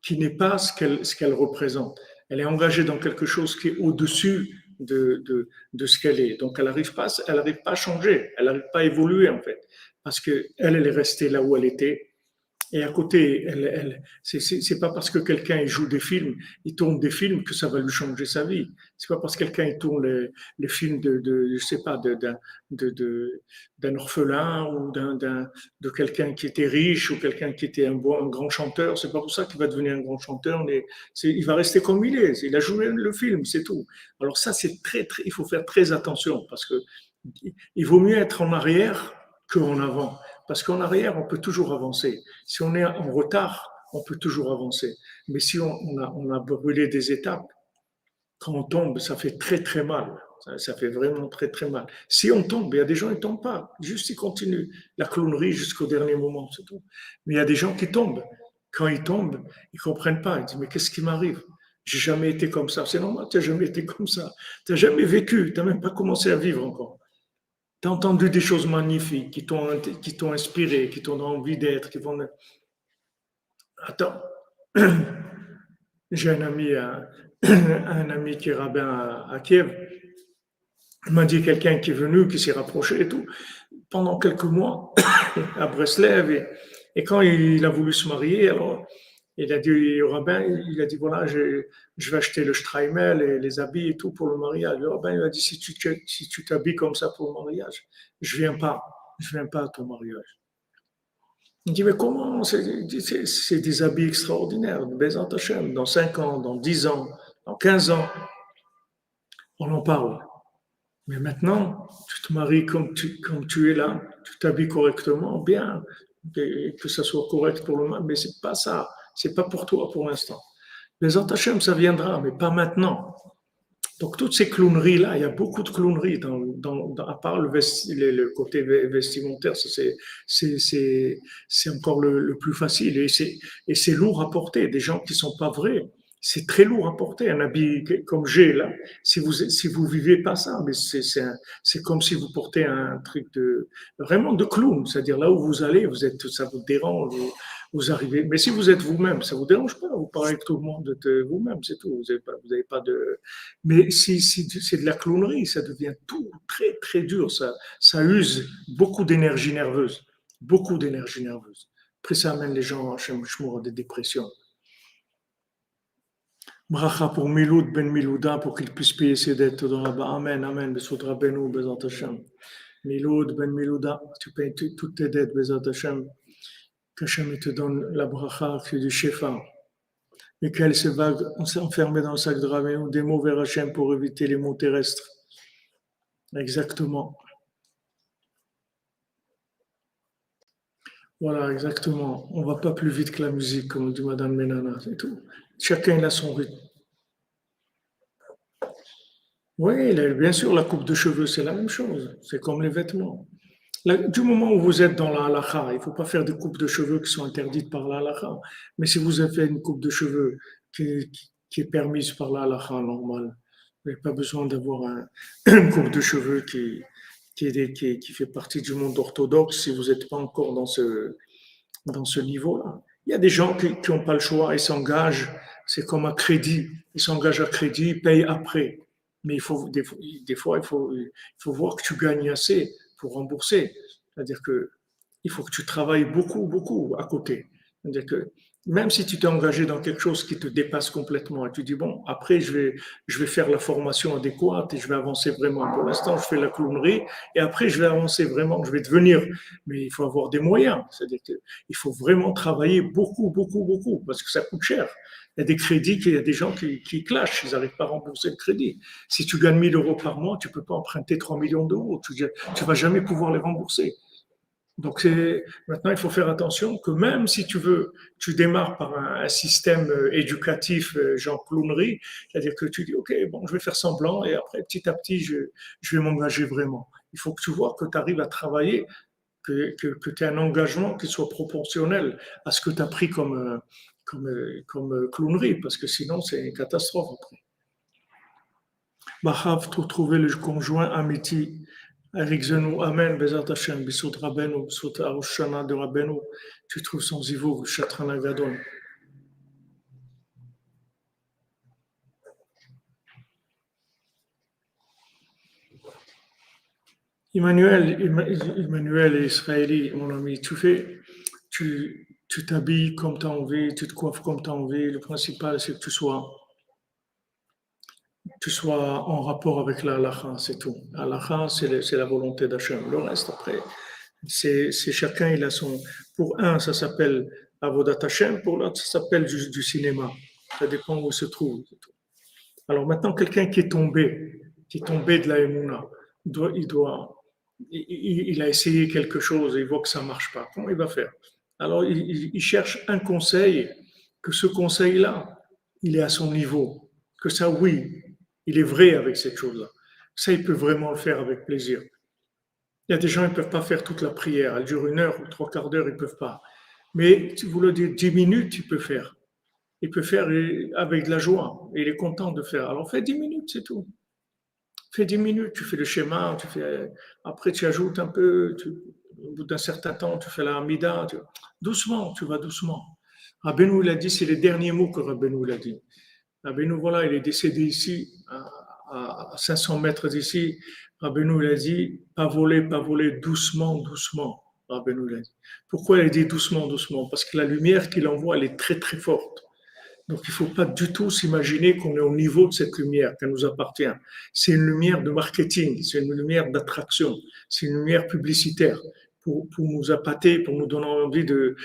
qui n'est pas ce qu'elle représente. Elle est engagée dans quelque chose qui est au-dessus de ce qu'elle est. Donc, elle arrive pas à changer, elle n'arrive pas à évoluer, en fait, parce qu'elle, elle est restée là où elle était. Et à côté, c'est pas parce que quelqu'un il joue des films, il tourne des films que ça va lui changer sa vie. C'est pas parce que quelqu'un il tourne les films je sais pas, d'un orphelin ou de quelqu'un qui était riche ou quelqu'un qui était un grand chanteur. C'est pas pour ça qu'il va devenir un grand chanteur. Mais il va rester comme il est. Il a joué le film, c'est tout. Alors ça, c'est il faut faire très attention parce que il vaut mieux être en arrière qu'en avant. Parce qu'en arrière, on peut toujours avancer. Si on est en retard, on peut toujours avancer. Mais si on a brûlé des étapes, quand on tombe, ça fait très très mal. Ça fait vraiment très très mal. Si on tombe, il y a des gens qui ne tombent pas. Juste ils continuent la clownerie jusqu'au dernier moment, c'est tout. Mais il y a des gens qui tombent. Quand ils tombent, ils ne comprennent pas. Ils disent, mais qu'est-ce qui m'arrive? J'ai jamais été comme ça. C'est normal, tu n'as jamais été comme ça. Tu n'as jamais vécu. Tu n'as même pas commencé à vivre encore. Tu as entendu des choses magnifiques qui t'ont inspiré, qui t'ont envie d'être, qui vont. Attends, j'ai un ami qui est rabbin à Kiev. Il m'a dit quelqu'un qui est venu, qui s'est rapproché et tout, pendant quelques mois à Breslev. Et quand il a voulu se marier, alors il a dit au rabbin, il a dit voilà, je vais acheter le Streimel et les habits et tout pour le mariage. Le rabbin il a dit si tu t'habilles comme ça pour le mariage, je viens pas à ton mariage. Il dit mais comment c'est des habits extraordinaires, Bezat Hashem, dans 5 ans, dans 10 ans, dans 15 ans, on en parle. Mais maintenant, tu te maries comme tu es là, tu t'habilles correctement, bien, que ça soit correct pour le mal, mais c'est pas ça, c'est pas pour toi pour l'instant. Les Hachem, ça viendra, mais pas maintenant. Donc toutes ces clowneries-là, il y a beaucoup de clowneries, à part le côté vestimentaire, c'est encore le plus facile. Et c'est lourd à porter, des gens qui ne sont pas vrais. C'est très lourd à porter, un habit comme j'ai là. Si vous vivez pas ça, mais c'est comme si vous portez un truc vraiment de clown. C'est-à-dire là où vous allez, ça vous dérange, vous arrivez. Mais si vous êtes vous-même, ça vous dérange pas. Vous parlez avec tout le monde de vous-même, c'est tout. Vous avez pas de, mais si c'est de la clownerie, ça devient tout très, très dur. Ça use beaucoup d'énergie nerveuse. Beaucoup d'énergie nerveuse. Après, ça amène les gens à des dépressions. Bracha pour Miloud Ben Milouda pour qu'il puisse payer ses dettes dans là-bas. Amen, Amen. Besot Rabbeinu, Bezat Hashem. Miloud Ben Milouda, tu payes toutes tes dettes, Bezat Hashem. Qu'Hachem te donne la bracha, qui est du Shefa. Et qu'elle se va s'enfermer dans le sac de Rabbeinu, des mots vers Hachem pour éviter les mots terrestres. Exactement. Voilà, exactement. On ne va pas plus vite que la musique, comme dit Madame Menana, c'est tout. Chacun a son rythme. Oui, bien sûr, la coupe de cheveux, c'est la même chose. C'est comme les vêtements. Du moment où vous êtes dans la halakha, il ne faut pas faire des coupes de cheveux qui sont interdites par la halakha. Mais si vous avez fait une coupe de cheveux qui est permise par la halakha normale, vous n'avez pas besoin d'avoir une coupe de cheveux qui fait partie du monde orthodoxe si vous n'êtes pas encore dans ce niveau-là. Il y a des gens qui n'ont pas le choix et s'engagent, c'est comme un crédit, ils s'engagent à crédit, ils payent après. Mais des fois, il faut voir que tu gagnes assez pour rembourser. C'est-à-dire que il faut que tu travailles beaucoup, beaucoup à côté. C'est-à-dire que même si tu t'es engagé dans quelque chose qui te dépasse complètement et tu dis, bon, après, je vais faire la formation adéquate et je vais avancer vraiment. Pour l'instant, je fais la clownerie et après, je vais avancer vraiment, je vais devenir. Mais il faut avoir des moyens. C'est-à-dire qu'il faut vraiment travailler beaucoup, beaucoup, beaucoup parce que ça coûte cher. Il y a des crédits, il y a des gens qui clashent, ils n'arrivent pas à rembourser le crédit. Si tu gagnes 1000 euros par mois, tu ne peux pas emprunter 3 millions d'euros. Tu ne vas jamais pouvoir les rembourser. Donc maintenant, il faut faire attention que même si tu démarres par un système éducatif genre clownerie, c'est-à-dire que tu dis, OK, bon, je vais faire semblant et après, petit à petit, je vais m'engager vraiment. Il faut que tu vois que tu arrives à travailler, que tu aies un engagement qui soit proportionnel à ce que tu as pris comme clownerie, parce que sinon, c'est une catastrophe après. Bahav, pour trouver le conjoint Amiti. Eric Zenou, Amen, Bezat Hashem, Bissout Rabbeinu, Bissout Arushana de Rabbeinu, tu trouves son zivour, Chatrana Gadol. Emmanuel et Israëli, mon ami, tu t'habilles comme tu as envie, tu te coiffes comme tu as envie. Le principal, c'est que tu sois en rapport avec la halakha, c'est tout. La halakha, c'est la volonté d'Hachem. Le reste, après, c'est chacun, il a son. Pour un, ça s'appelle Avodat Hashem, pour l'autre, ça s'appelle juste du cinéma. Ça dépend où il se trouve. Alors maintenant, quelqu'un qui est tombé de la Emouna, il a essayé quelque chose et il voit que ça ne marche pas. Comment il va faire? Alors il cherche un conseil, que ce conseil-là, il est à son niveau. Que ça, oui, il est vrai avec cette chose-là. Ça, il peut vraiment le faire avec plaisir. Il y a des gens qui ne peuvent pas faire toute la prière. Elle dure 1 heure ou 3 quarts d'heure, ils ne peuvent pas. Mais si vous le dites 10 minutes, il peut faire. Il peut faire avec de la joie. Il est content de faire. Alors fais 10 minutes, c'est tout. Fais 10 minutes, tu fais le schéma, après tu ajoutes un peu, au bout d'un certain temps, tu fais la Hamida. Doucement, tu vas doucement. Rabbeinu, il a dit, c'est les derniers mots que Rabbeinu, il a dit. Rabbeinu, voilà, il est décédé ici, à 500 mètres d'ici. Rabbeinu, il a dit, pas voler, doucement, doucement. Rabbeinu, il a dit. Pourquoi il a dit doucement, doucement? Parce que la lumière qu'il envoie, elle est très, très forte. Donc, il ne faut pas du tout s'imaginer qu'on est au niveau de cette lumière, qu'elle nous appartient. C'est une lumière de marketing, c'est une lumière d'attraction, c'est une lumière publicitaire pour nous appâter, pour nous donner envie de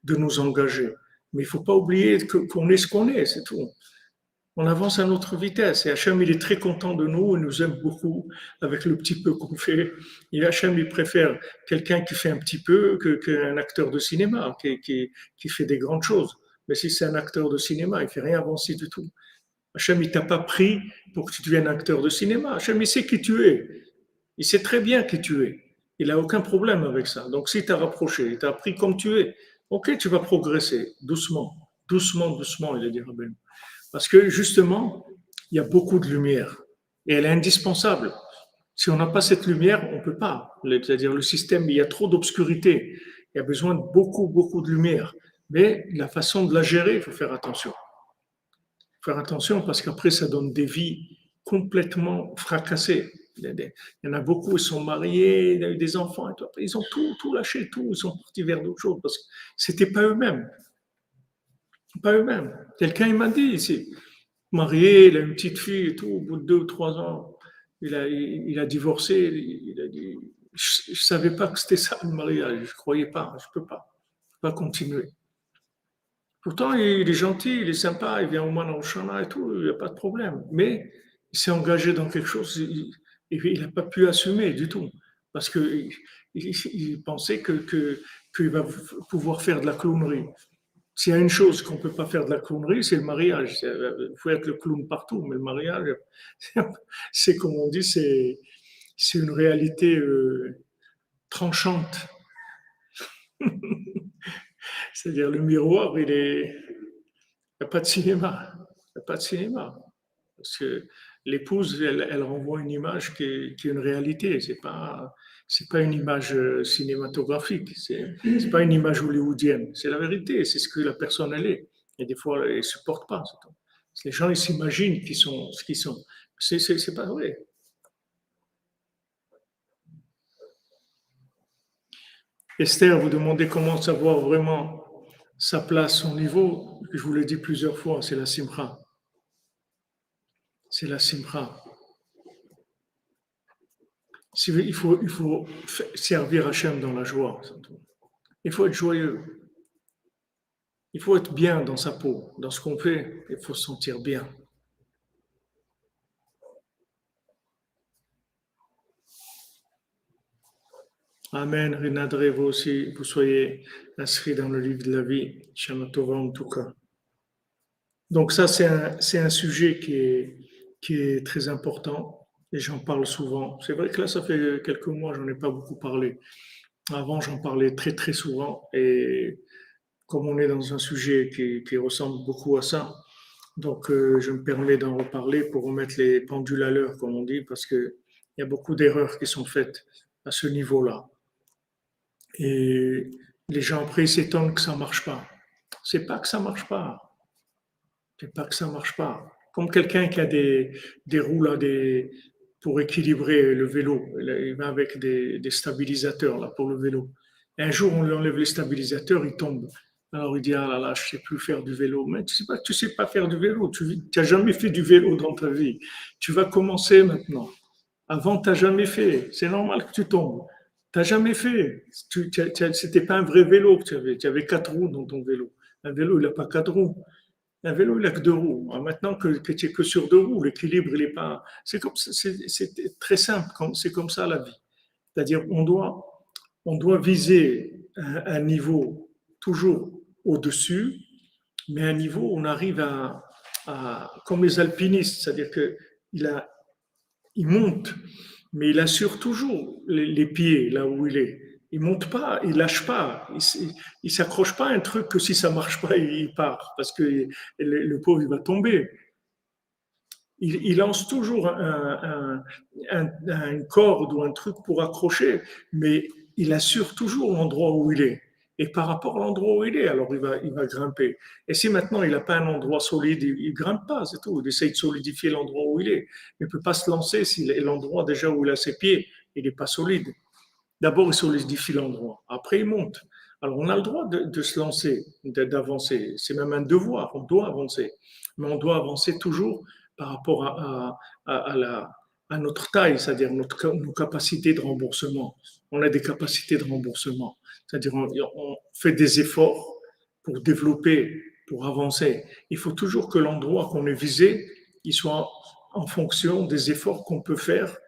nous engager. Mais il ne faut pas oublier qu'on est ce qu'on est, c'est tout. On avance à notre vitesse. Et Hachem, il est très content de nous, il nous aime beaucoup avec le petit peu qu'on fait. Et Hachem, il préfère quelqu'un qui fait un petit peu qu'un acteur de cinéma qui fait des grandes choses. Mais si c'est un acteur de cinéma, il ne fait rien avancer du tout. Hachem, il ne t'a pas pris pour que tu deviennes acteur de cinéma. Hachem, il sait qui tu es. Il sait très bien qui tu es. Il n'a aucun problème avec ça. Donc, s'il t'a rapproché, il t'a pris comme tu es, ok, tu vas progresser, doucement, doucement, doucement, il a dit Rabbeinu. Parce que justement, il y a beaucoup de lumière et elle est indispensable. Si on n'a pas cette lumière, on ne peut pas. C'est-à-dire le système, il y a trop d'obscurité. Il y a besoin de beaucoup, beaucoup de lumière. Mais la façon de la gérer, il faut faire attention. Faire attention parce qu'après, ça donne des vies complètement fracassées. Il y en a beaucoup, ils sont mariés, ils ont eu des enfants, et tout. Après, ils ont tout lâché, tout, ils sont partis vers d'autres choses parce que c'était pas eux-mêmes. Pas eux-mêmes. Quelqu'un il m'a dit ici, marié, il a une petite fille et tout, au bout de 2 ou 3 ans, il a divorcé, il a dit, je ne savais pas que c'était ça le mariage, je ne croyais pas, je ne peux pas continuer. Pourtant, il est gentil, il est sympa, il vient au moins au Shana et tout, il n'y a pas de problème. Mais il s'est engagé dans quelque chose, il n'a pas pu assumer du tout. Parce qu'il pensait qu'il va pouvoir faire de la clownerie. S'il y a une chose qu'on ne peut pas faire de la clownerie, c'est le mariage. Il faut être le clown partout, mais le mariage, c'est comme on dit, c'est une réalité tranchante. C'est-à-dire le miroir, il n'y a pas de cinéma. Il n'y a pas de cinéma. Parce que l'épouse, elle renvoie une image qui est une réalité. C'est pas une image cinématographique. C'est pas une image hollywoodienne. C'est la vérité. C'est ce que la personne elle est. Et des fois, elle ne supporte pas. Les gens, ils s'imaginent qu'ils sont ce qu'ils sont. C'est pas vrai. Esther, vous demandez comment savoir vraiment sa place, son niveau. Je vous l'ai dit plusieurs fois, c'est la simcha. C'est la simcha. Il faut servir Hachem dans la joie. Il faut être joyeux. Il faut être bien dans sa peau. Dans ce qu'on fait, il faut se sentir bien. Amen. Rinadre, vous aussi, vous soyez inscrits dans le livre de la vie. Shana Tova en tout cas. Donc ça, c'est un sujet qui est très important et j'en parle souvent. C'est vrai que là, ça fait quelques mois, j'en ai pas beaucoup parlé. Avant, j'en parlais très très souvent et comme on est dans un sujet qui ressemble beaucoup à ça, donc je me permets d'en reparler pour remettre les pendules à l'heure, comme on dit, parce qu'il y a beaucoup d'erreurs qui sont faites à ce niveau-là. Et les gens après s'étonnent que ça marche pas. C'est pas que ça marche pas. C'est pas que ça marche pas. Comme quelqu'un qui a des roues là, pour équilibrer le vélo. Il va avec des stabilisateurs là, pour le vélo. Et un jour, on lui enlève les stabilisateurs, il tombe. Alors il dit, ah là là, je ne sais plus faire du vélo. Mais tu sais pas faire du vélo, tu n'as jamais fait du vélo dans ta vie. Tu vas commencer maintenant. Avant, tu n'as jamais fait. C'est normal que tu tombes. Tu n'as jamais fait. C'était pas un vrai vélo que tu avais. Tu avais quatre roues dans ton vélo. Un vélo, il n'a pas quatre roues. Un vélo, il n'a que deux roues. Alors maintenant que tu es que sur deux roues, l'équilibre, il n'est pas. C'est très simple. C'est comme ça la vie. C'est-à-dire, on doit viser un niveau toujours au-dessus, mais un niveau où on arrive comme les alpinistes, c'est-à-dire qu'il monte, mais il assure toujours les pieds là où il est. Il monte pas, il lâche pas, il s'accroche pas à un truc que si ça marche pas, il part parce que le pauvre il va tomber. Il lance toujours une corde ou un truc pour accrocher, mais il assure toujours l'endroit où il est. Et par rapport à l'endroit où il est, alors il va grimper. Et si maintenant il n'a pas un endroit solide, il ne grimpe pas, c'est tout. Il essaye de solidifier l'endroit où il est. Mais il ne peut pas se lancer si l'endroit déjà où il a ses pieds, il n'est pas solide. D'abord, il solidifie l'endroit. Après, il monte. Alors, on a le droit de se lancer, d'avancer. C'est même un devoir. On doit avancer. Mais on doit avancer toujours par rapport à notre taille, c'est-à-dire nos capacités de remboursement. On a des capacités de remboursement. C'est-à-dire on fait des efforts pour développer, pour avancer. Il faut toujours que l'endroit qu'on ait visé, il soit en fonction des efforts qu'on peut faire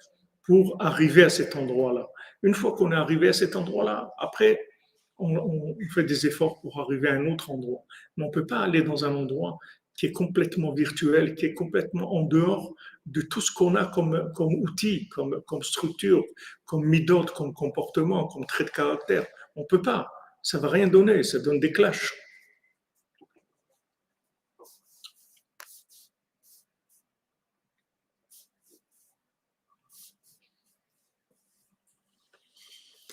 pour arriver à cet endroit-là. Une fois qu'on est arrivé à cet endroit-là, après, on fait des efforts pour arriver à un autre endroit. Mais on ne peut pas aller dans un endroit qui est complètement virtuel, qui est complètement en dehors de tout ce qu'on a comme outil, comme structure, comme midot, comme comportement, comme trait de caractère. On ne peut pas. Ça ne va rien donner, ça donne des clashs.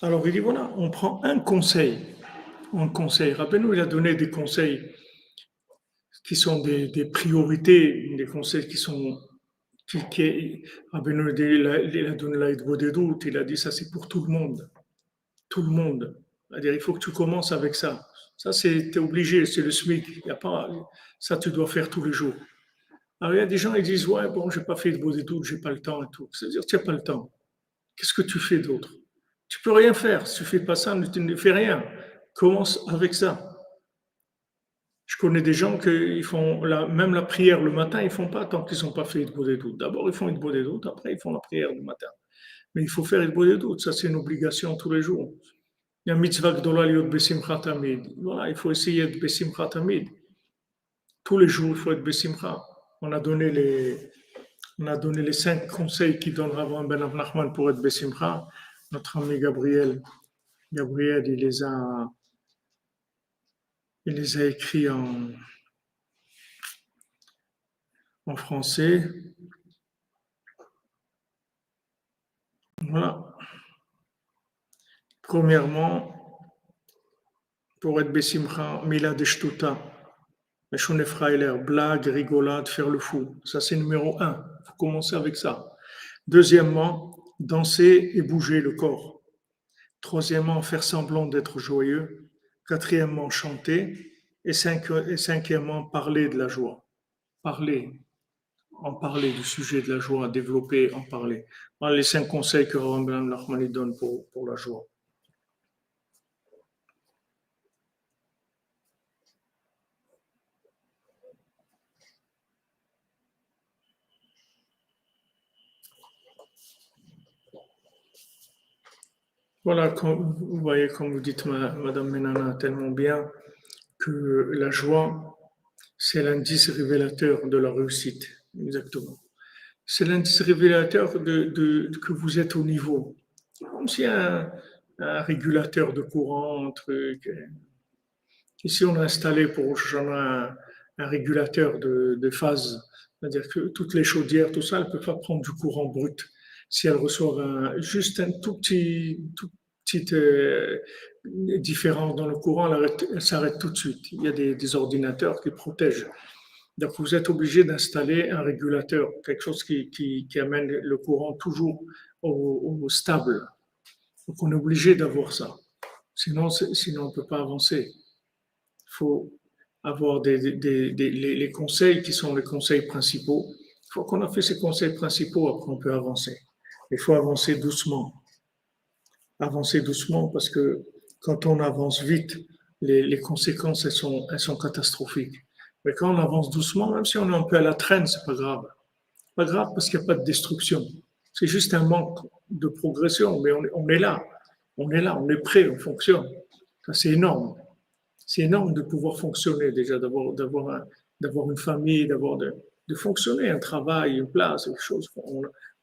Alors il dit voilà, on prend un conseil. Un conseil. Rappelez-nous, il a donné des conseils qui sont des priorités, des conseils qui sont. Rabbeinu, il a donné l'aide des doutes, il a dit ça c'est pour tout le monde. Tout le monde. C'est-à-dire, il faut que tu commences avec ça. Ça, c'est, t'es obligé, c'est le SMIC. Il y a pas, ça, tu dois faire tous les jours. Alors, il y a des gens qui disent, ouais, bon, j'ai pas fait de beaux études, j'ai pas le temps et tout. C'est-à-dire, tu n'as pas le temps. Qu'est-ce que tu fais d'autre? Tu peux rien faire. Si tu fais pas ça, tu ne fais rien. Commence avec ça. Je connais des gens qui font même la prière le matin, ils font pas tant qu'ils n'ont pas fait de beaux études. D'abord, ils font une beaux études, après, ils font la prière le matin. Mais il faut faire une beaux études. Ça, c'est une obligation tous les jours. Il y a mitzvah gdola liot besimcha tamid. Voilà, il faut essayer de besimcha tamid. Tous les jours, il faut être besimcha. On a donné les 5 conseils qui donne Rabban Ben Nachman pour être besimcha. Notre ami Gabriel, il les a écrits en français. Voilà. Premièrement, pour être besimcha, mila de shtuta. Meshone Freiler, blague, rigolade, faire le fou. Ça, c'est numéro 1. Il faut commencer avec ça. Deuxièmement, danser et bouger le corps. Troisièmement, faire semblant d'être joyeux. Quatrièmement, chanter. Et cinquièmement, parler de la joie. Parler, en parler du sujet de la joie, développer, en parler. Voilà les 5 conseils que Rabban Nachman donne pour la joie. Voilà, vous voyez, comme vous dites, Madame Menana, tellement bien que la joie, c'est l'indice révélateur de la réussite. Exactement. C'est l'indice révélateur que vous êtes au niveau. Comme si un régulateur de courant, un truc. Ici, on a installé pour un régulateur de phase. C'est-à-dire que toutes les chaudières, tout ça, elles ne peuvent pas prendre du courant brut. Si elles reçoivent juste un tout petite différence dans le courant, elle s'arrête tout de suite. Il y a des ordinateurs qui protègent. Donc, vous êtes obligé d'installer un régulateur, quelque chose qui amène le courant toujours au stable. Donc, on est obligé d'avoir ça. Sinon on ne peut pas avancer. Il faut avoir les conseils qui sont les conseils principaux. Une fois qu'on a fait ces conseils principaux, après on peut avancer. Il faut avancer doucement. Avancer doucement parce que quand on avance vite, les conséquences, elles sont catastrophiques. Mais quand on avance doucement, même si on est un peu à la traîne, c'est pas grave. Pas grave parce qu'il n'y a pas de destruction. C'est juste un manque de progression, mais on est là. On est là, on est prêt, on fonctionne. Ça, c'est énorme. C'est énorme de pouvoir fonctionner déjà, d'avoir une famille, de fonctionner, un travail, une place, quelque chose.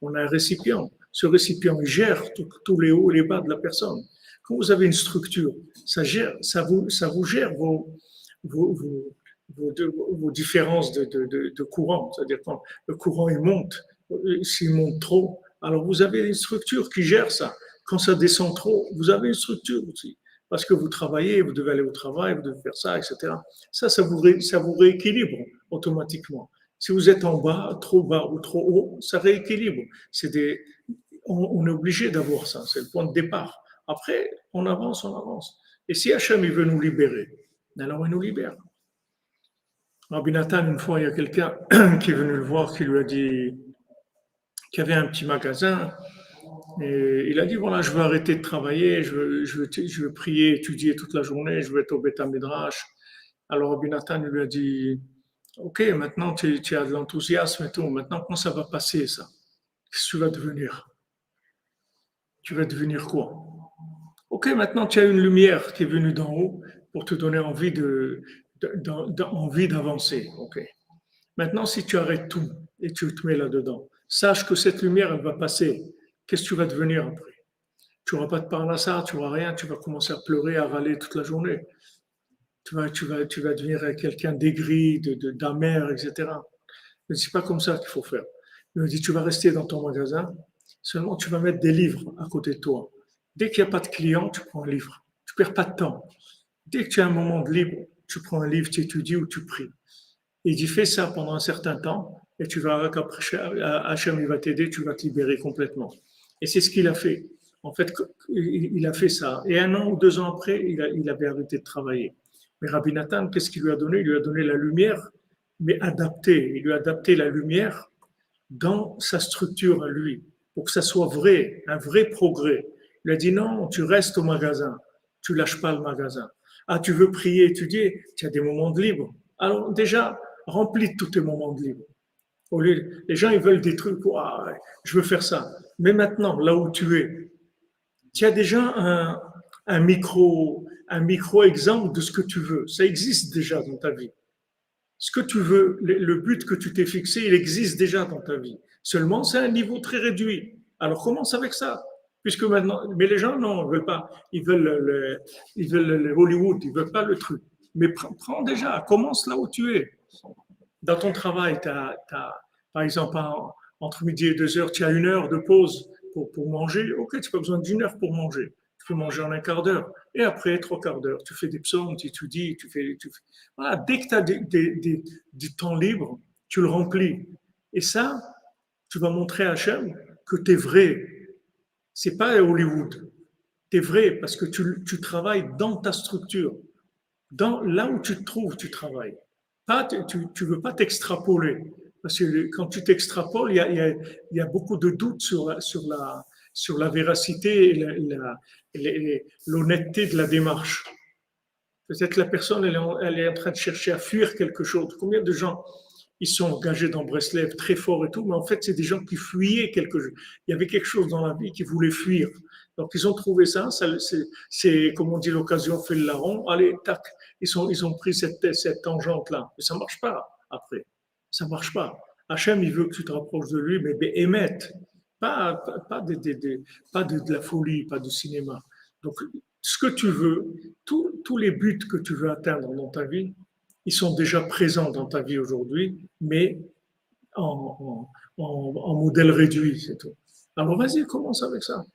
On a un récipient. Ce récipient gère tous les hauts et les bas de la personne. Quand vous avez une structure, ça vous gère vos, vos, vos différences de courant. C'est-à-dire quand le courant il monte, s'il monte trop, alors vous avez une structure qui gère ça. Quand ça descend trop, vous avez une structure aussi parce que vous travaillez, vous devez aller au travail, vous devez faire ça, etc. Ça vous rééquilibre automatiquement. Si vous êtes en bas ou trop haut, ça rééquilibre. On est obligé d'avoir ça, c'est le point de départ. Après, on avance, on avance. Et si Hachem il veut nous libérer, alors il nous libère. Rabbi Nathan, une fois, il y a quelqu'un qui est venu le voir, qui lui a dit qu'il y avait un petit magasin. Et il a dit, voilà, je veux arrêter de travailler, je veux prier, étudier toute la journée, je veux être au Beth Midrash. Alors Rabbi Nathan lui a dit, ok, maintenant tu as de l'enthousiasme et tout, maintenant quand ça va passer ça? Qu'est-ce que tu vas devenir? Tu vas devenir quoi? Ok, maintenant tu as une lumière qui est venue d'en haut pour te donner envie d'avancer. Ok. Maintenant, si tu arrêtes tout et tu te mets là-dedans, sache que cette lumière, elle va passer. Qu'est-ce que tu vas devenir après? Tu n'auras pas de parnassa, tu n'auras rien, tu vas commencer à pleurer, à râler toute la journée. Tu vas devenir quelqu'un d'aigri, d'amer, etc. Mais c'est pas comme ça qu'il faut faire. Il me dit, tu vas rester dans ton magasin, seulement tu vas mettre des livres à côté de toi. Dès qu'il n'y a pas de clients, tu prends un livre. Tu ne perds pas de temps. Dès que tu as un moment de libre, tu prends un livre, tu étudies ou tu pries. Il dit, fais ça pendant un certain temps et tu verras qu'après, Hachem, il va t'aider, tu vas te libérer complètement. Et c'est ce qu'il a fait. En fait, il a fait ça. Et 1 an ou 2 ans après, il avait arrêté de travailler. Mais Rabbi Nathan, qu'est-ce qu'il lui a donné? Il lui a donné la lumière, mais adaptée. Il lui a adapté la lumière dans sa structure à lui, pour que ça soit vrai, un vrai progrès. Il a dit non, tu restes au magasin, tu lâches pas le magasin. Ah, tu veux prier, étudier, tu as des moments de libre. Alors déjà, remplis tous tes moments de libre. Les gens, ils veulent des trucs, ah, ouais, je veux faire ça. Mais maintenant, là où tu es, tu as déjà un micro exemple de ce que tu veux. Ça existe déjà dans ta vie. Ce que tu veux, le but que tu t'es fixé, il existe déjà dans ta vie. Seulement, c'est un niveau très réduit. Alors commence avec ça. Puisque maintenant, mais les gens, non, ils veulent pas. Ils veulent le Hollywood, ils veulent pas le truc. Mais prends déjà, commence là où tu es. Dans ton travail, par exemple, entre midi et 2 heures, tu as 1 heure de pause pour manger. Ok, tu n'as pas besoin d'1 heure pour manger. Tu peux manger en un quart d'heure. Et après, 3 quarts d'heure, tu fais des psaumes, tu étudies, Voilà, dès que tu as du temps libre, tu le remplis. Et ça, tu vas montrer à Hachem que tu es vrai. C'est pas Hollywood. Tu es vrai parce que tu travailles dans ta structure. Là où tu te trouves, tu travailles. Tu veux pas t'extrapoler. Parce que quand tu t'extrapoles, il y a beaucoup de doutes sur la véracité et l'honnêteté de la démarche. Peut-être que la personne, elle est en train de chercher à fuir quelque chose. Combien de gens, ils sont engagés dans Breslev très fort et tout, mais en fait, c'est des gens qui fuyaient quelque chose. Il y avait quelque chose dans la vie qu'ils voulaient fuir. Donc, ils ont trouvé ça, c'est comme on dit, l'occasion fait le larron. Allez, tac, ils ont pris cette tangente-là. Mais ça ne marche pas après. Ça ne marche pas. Hachem, il veut que tu te rapproches de lui, mais émette. Pas de la folie, pas de cinéma. Donc, ce que tu veux, tous les buts que tu veux atteindre dans ta vie, ils sont déjà présents dans ta vie aujourd'hui, mais en modèle réduit, c'est tout. Alors vas-y, commence avec ça.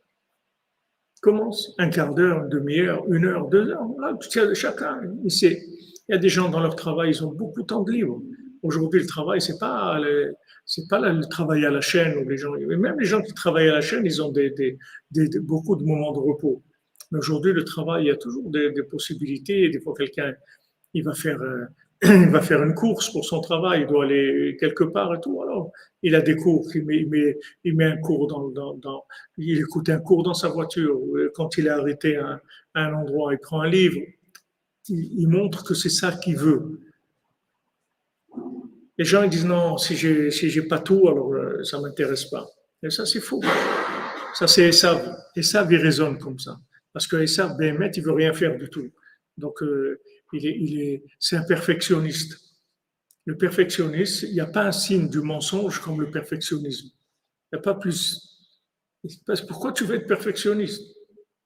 Commence 1 quart d'heure, 1 demi-heure, 1 heure, 2 heures. Là, chacun, il sait. Il y a des gens dans leur travail, ils ont beaucoup de temps de libre. Aujourd'hui, le travail, c'est pas le travail à la chaîne où les gens, même les gens qui travaillent à la chaîne, ils ont beaucoup de moments de repos. Mais aujourd'hui, le travail, il y a toujours des possibilités. Des fois, quelqu'un, il va faire, il va faire une course pour son travail, il doit aller quelque part et tout. Alors, il a des cours, il met un cours il écoute un cours dans sa voiture. Quand il est arrêté à un endroit, il prend un livre. Il montre que c'est ça qu'il veut. Les gens ils disent non, si j'ai pas tout, alors ça m'intéresse pas. Et ça, c'est faux. Ça, c'est Esav. Esav, il raisonne comme ça. Parce que Esav, Béhémet, il veut rien faire du tout. Donc, c'est un perfectionniste. Le perfectionniste, il n'y a pas un signe du mensonge comme le perfectionnisme. Il n'y a pas plus. Parce que pourquoi tu veux être perfectionniste?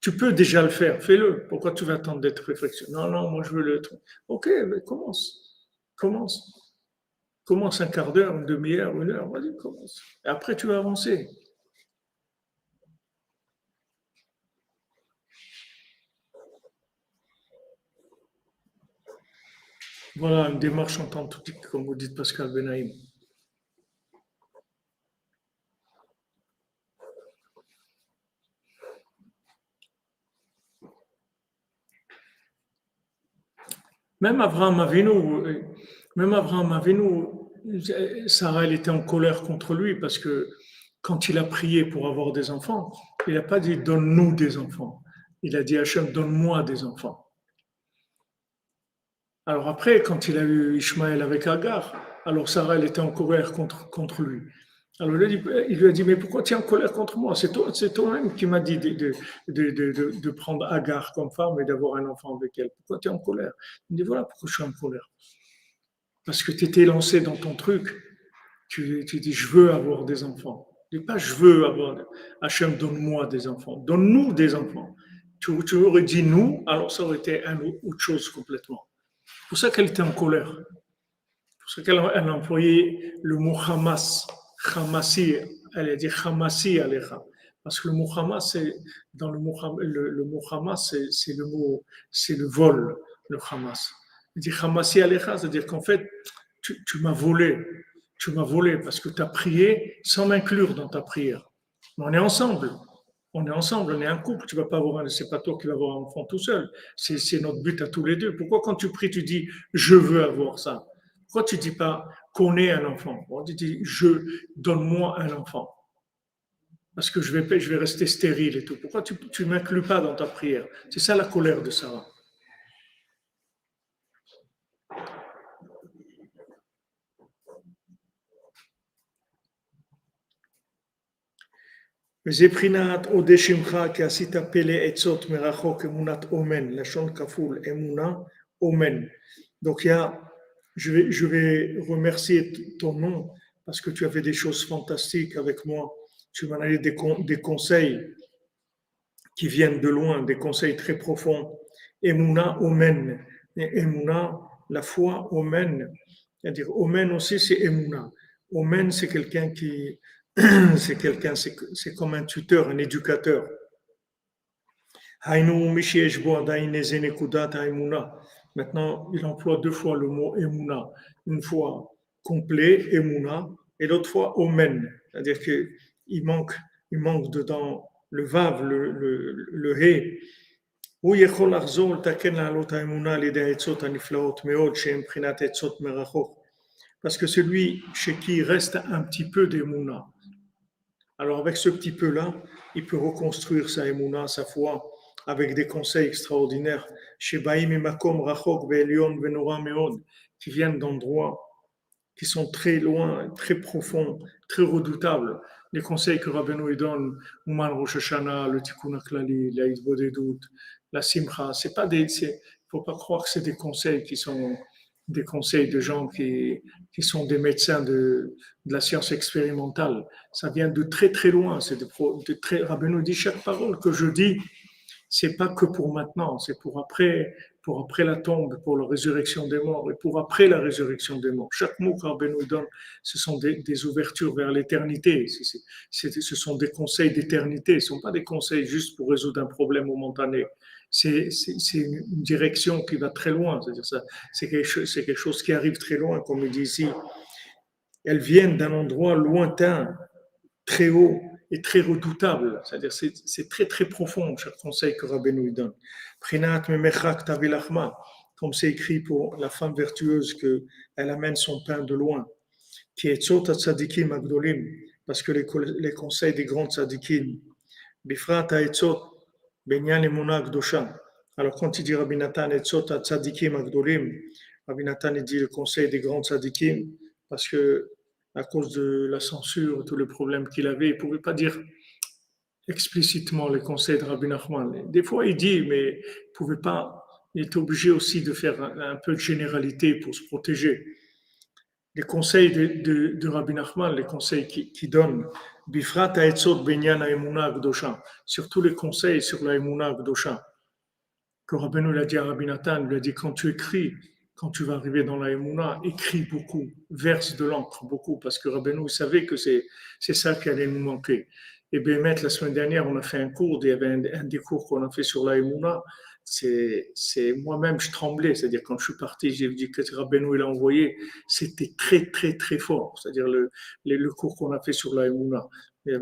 Tu peux déjà le faire, fais-le. Pourquoi tu vas attendre d'être perfectionniste? Non, non, moi je veux le truc. Ok, mais commence. Commence. Commence un quart d'heure, une demi-heure, une heure, vas-y, commence. Et après, tu vas avancer. Voilà, une démarche authentique, comme vous dites Pascal Benaïm. Même Abraham Avinu, même Abraham Avinu, Sarah, elle était en colère contre lui parce que quand il a prié pour avoir des enfants, il n'a pas dit donne-nous des enfants. Il a dit Hachem, donne-moi des enfants. Alors après, quand il a eu Ishmaël avec Agar, alors Sarah, elle était en colère contre lui. Alors il lui a dit, mais pourquoi tu es en colère contre moi? C'est toi-même qui m'as dit de prendre Agar comme femme et d'avoir un enfant avec elle. Pourquoi tu es en colère? Il me dit, voilà pourquoi je suis en colère. Parce que tu étais lancé dans ton truc. Tu dis, je veux avoir des enfants. Tu dis pas, je veux avoir. Hachem, donne-moi des enfants. Donne-nous des enfants. Tu aurais dit nous, alors ça aurait été autre chose complètement. C'est pour ça qu'elle était en colère. C'est pour ça qu'elle a employé le mot Hamas. Hamasi. Elle a dit Hamasi alecha. Parce que le mot Hamas, dans le mot Hamas, c'est le vol, le Hamas. Elle dit Hamasi alecha, c'est-à-dire qu'en fait, tu m'as volé. Tu m'as volé parce que tu as prié sans m'inclure dans ta prière. Mais on est ensemble. On est ensemble, on est un couple. Tu vas pas avoir c'est pas toi qui vas avoir un enfant tout seul. C'est notre but à tous les deux. Pourquoi quand tu pries, tu dis je veux avoir ça? Pourquoi tu dis pas qu'on ait un enfant? Pourquoi tu dis donne-moi un enfant? Parce que je vais rester stérile et tout. Pourquoi tu m'inclus pas dans ta prière? C'est ça la colère de Sarah. וזבחינת אודה שמך כי עשית פלא עצות מרחוק אמונת אומן, לשון כפול אמונה omen. Donc je vais remercier ton nom parce que tu as fait des choses fantastiques avec moi. Tu m'as donné des conseils qui viennent de loin, des conseils très profonds. Emuna omen. Emuna, la foi omen. C'est-à-dire omen aussi c'est emuna. Omen c'est quelqu'un qui c'est comme un tuteur, un éducateur. Maintenant, il emploie deux fois le mot emuna. Une fois complet, emuna, et l'autre fois omen. C'est-à-dire il manque dedans le vav, le he. הוא יכול לחזור לתקן לעלות האמונה על ידי העצות הנפלאות מאוד שהן מבחינת עצות מרחוק. Parce que celui chez qui il reste un petit peu d'émouna, alors avec ce petit peu-là, il peut reconstruire sa émouna, sa foi, avec des conseils extraordinaires, chez Baïm et Makom, Rachok, Ve'elion, Venora, Meod, qui viennent d'endroits qui sont très loin, très profonds, très redoutables. Les conseils que Rabbeinu donne, Ouman Rosh Hashanah, le Tikkun HaKlali, la Hitbodedut, la Simcha, c'est pas des, faut pas croire que c'est des conseils qui sont des conseils de gens qui sont des médecins de la science expérimentale. Ça vient de très très loin. C'est Rabbeinu dit chaque parole que je dis, c'est pas que pour maintenant, c'est pour après, pour après la tombe, pour la résurrection des morts et pour après la résurrection des morts. Chaque mot qu'Rabbeinu nous donne, ce sont des ouvertures vers l'éternité. Ce sont des conseils d'éternité. Ce ne sont pas des conseils juste pour résoudre un problème momentané. C'est une direction qui va très loin. C'est-à-dire ça, c'est quelque chose qui arrive très loin, comme il dit ici. Elles viennent d'un endroit lointain, très haut et très redoutable. C'est-à-dire c'est très très profond, chaque conseil que Rabbeinu nous donne. Prinat memechak tavilachma, comme c'est écrit pour la femme vertueuse qu'elle amène son pain de loin. Qui est tzot tzadikim agdolim, parce que les conseils des grands tzadikim, bifrat ha'etzot benyan emuna gdosha. Alors quand il dit Rabbi Nathan etzot tzadikim agdolim, Rabbi Nathan il dit le conseil des grands tzadikim, parce que à cause de la censure, tous les problèmes qu'il avait, il ne pouvait pas dire explicitement les conseils de Rabbi Nachman. Des fois, il dit, mais il ne pouvait pas, il était obligé aussi de faire un peu de généralité pour se protéger. Les conseils de Rabbi Nachman, les conseils qu'il donne, Bifrat ha'etzot benyan ha'emuna ha'kdosha, surtout les conseils sur la emuna ha'kdosha, que Rabbeinu l'a dit à Rabbi Nathan, il lui a dit quand tu écris, quand tu vas arriver dans la Emouna, écris beaucoup, verse de l'encre beaucoup, parce que Rabbeinu savait que c'est ça qui allait nous manquer. Et bien, la semaine dernière, on a fait un cours, il y avait un des cours qu'on a fait sur la Emouna, c'est moi-même, je tremblais, c'est-à-dire quand je suis parti, j'ai dit que Rabbeinu il a envoyé, c'était très, très, très fort, c'est-à-dire le cours qu'on a fait sur la Emouna. Et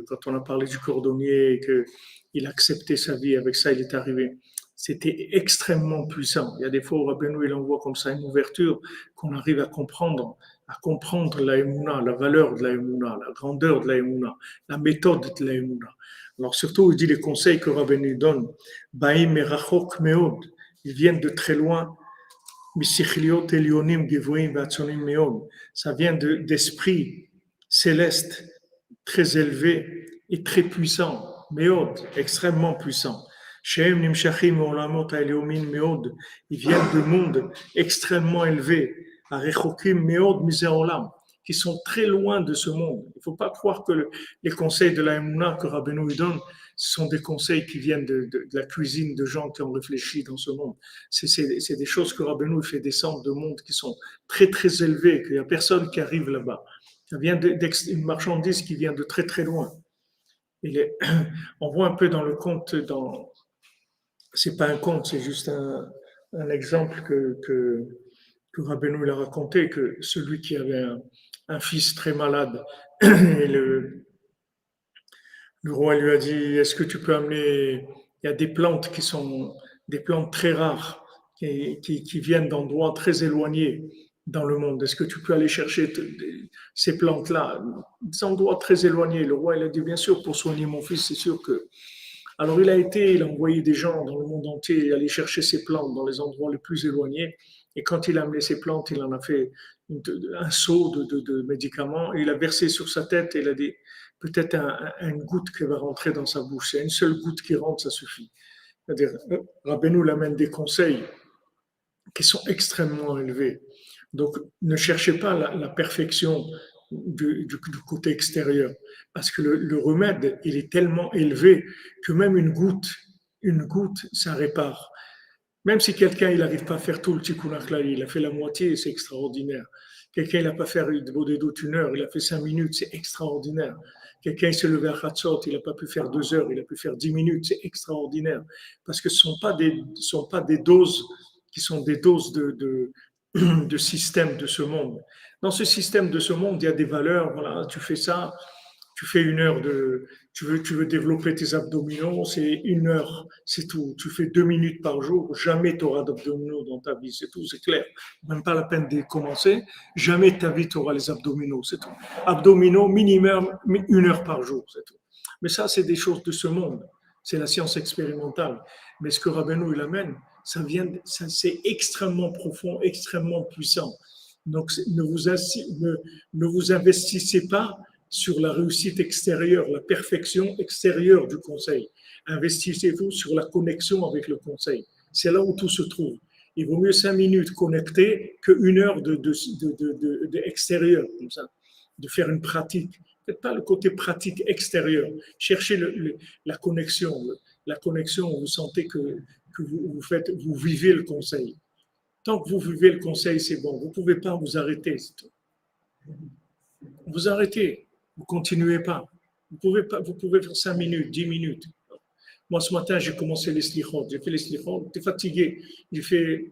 quand on a parlé du cordonnier et qu'il acceptait sa vie, avec ça il est arrivé. C'était extrêmement puissant. Il y a des fois où Rabbeinu il envoie comme ça une ouverture qu'on arrive à comprendre la Emouna, la valeur de la Emouna, la grandeur de la Emouna, la méthode de la Emouna. Alors surtout, il dit les conseils que Rabbeinu donne. Baïm merachok meod. Ils viennent de très loin. Misichliot elionim givoim vatsonim meod. Ça vient d'esprits célestes très élevés et très puissants. Meod, extrêmement puissants. Shehem nimshachim olamot haeliomin meod. Ils viennent de mondes extrêmement élevés. Arechokim meod miseolam, qui sont très loin de ce monde. Il ne faut pas croire que les conseils de la Emouna que Rabbeinu donne, ce sont des conseils qui viennent de la cuisine de gens qui ont réfléchi dans ce monde. C'est des choses que Rabbeinu fait descendre de mondes qui sont très très élevés, qu'il n'y a personne qui arrive là-bas. Ça vient d'une marchandise qui vient de très très loin. On voit un peu dans le conte, c'est pas un conte, c'est juste un exemple que Rabbeinu a raconté, que celui qui avait un fils très malade, et le roi lui a dit, est-ce que tu peux amener, il y a des plantes qui sont des plantes très rares, qui viennent d'endroits très éloignés dans le monde. Est-ce que tu peux aller chercher ces plantes-là, des endroits très éloignés? Le roi, il a dit, bien sûr, pour soigner mon fils, c'est sûr que... Alors il a envoyé des gens dans le monde entier aller chercher ces plantes dans les endroits les plus éloignés. Et quand il a amené ces plantes, il en a fait un seau de médicaments et il a versé sur sa tête et il a dit peut-être une goutte qui va rentrer dans sa bouche. C'est une seule goutte qui rentre, ça suffit. C'est-à-dire, Rabbeinu l'amène des conseils qui sont extrêmement élevés. Donc, ne cherchez pas la perfection du côté extérieur, parce que le remède, il est tellement élevé que même une goutte, ça répare. Même si quelqu'un il n'arrive pas à faire tout le tikkun klali, il a fait la moitié, c'est extraordinaire. Quelqu'un il n'a pas fait des doutes 1 heure, il a fait 5 minutes, c'est extraordinaire. Quelqu'un il s'est levé à Khatsot, il n'a pas pu faire 2 heures, il a pu faire 10 minutes, c'est extraordinaire. Parce que ce ne sont pas des doses qui sont des doses de système de ce monde. Dans ce système de ce monde, il y a des valeurs, voilà, tu fais ça, tu fais 1 heure tu veux développer tes abdominaux, c'est 1 heure, c'est tout. Tu fais 2 minutes par jour, jamais tu auras d'abdominaux dans ta vie, c'est tout, c'est clair. Même pas la peine de commencer, jamais de ta vie tu auras les abdominaux, c'est tout. Abdominaux minimum 1 heure par jour, c'est tout. Mais ça, c'est des choses de ce monde, c'est la science expérimentale. Mais ce que Rabbeinu il amène, c'est extrêmement profond, extrêmement puissant. Donc, ne vous investissez pas sur la réussite extérieure, la perfection extérieure du conseil. Investissez-vous sur la connexion avec le conseil. C'est là où tout se trouve. Il vaut mieux 5 minutes connecté que 1 heure d'extérieur, comme ça, de faire une pratique. Faites pas le côté pratique extérieur. Cherchez la connexion. La connexion, vous sentez que vous vivez le conseil. Tant que vous vivez le conseil, c'est bon. Vous ne pouvez pas vous arrêter. Vous arrêtez, vous continuez pas. Vous pouvez faire 5 minutes, 10 minutes. Moi, ce matin, j'ai commencé les slichot. J'ai fait les slichot. J'étais fatigué. J'ai fait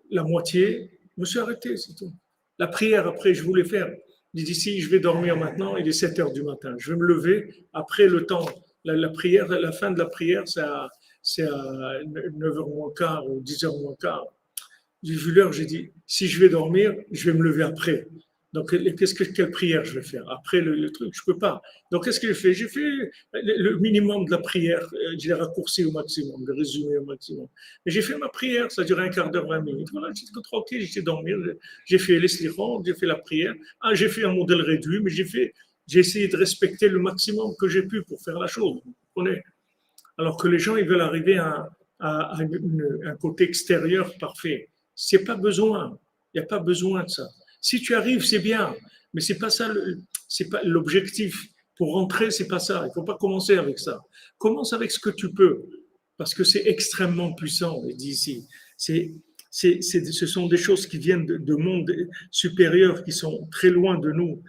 la moitié. Je me suis arrêté, c'est tout. La prière, après, je voulais faire. J'ai dit, si je vais dormir maintenant, il est 7 heures du matin. Je vais me lever. Après le temps, la prière, la fin de la prière, c'est à 9 heures moins quart ou 10 heures moins quart. J'ai vu l'heure, j'ai dit, si je vais dormir, je vais me lever après. Donc, quelle prière je vais faire après le truc? Je peux pas. Donc, qu'est-ce que j'ai fait? J'ai fait le minimum de la prière. Je l'ai raccourci au maximum, le résumé au maximum. Et j'ai fait ma prière, ça durait un quart d'heure, 20 minutes. Voilà, j'étais tranquille, j'étais dormir. J'ai fait les slichot, j'ai fait la prière. Ah, j'ai fait un modèle réduit, mais j'ai essayé de respecter le maximum que j'ai pu pour faire la chose. Vous comprenez? Alors que les gens, ils veulent arriver à un côté extérieur parfait. C'est pas besoin. Il n'y a pas besoin de ça. Si tu arrives, c'est bien, mais c'est pas ça, c'est pas l'objectif. Pour rentrer, c'est pas ça. Il faut pas commencer avec ça. Commence avec ce que tu peux, parce que c'est extrêmement puissant. Il dit ici, ce sont des choses qui viennent de mondes supérieurs, qui sont très loin de nous.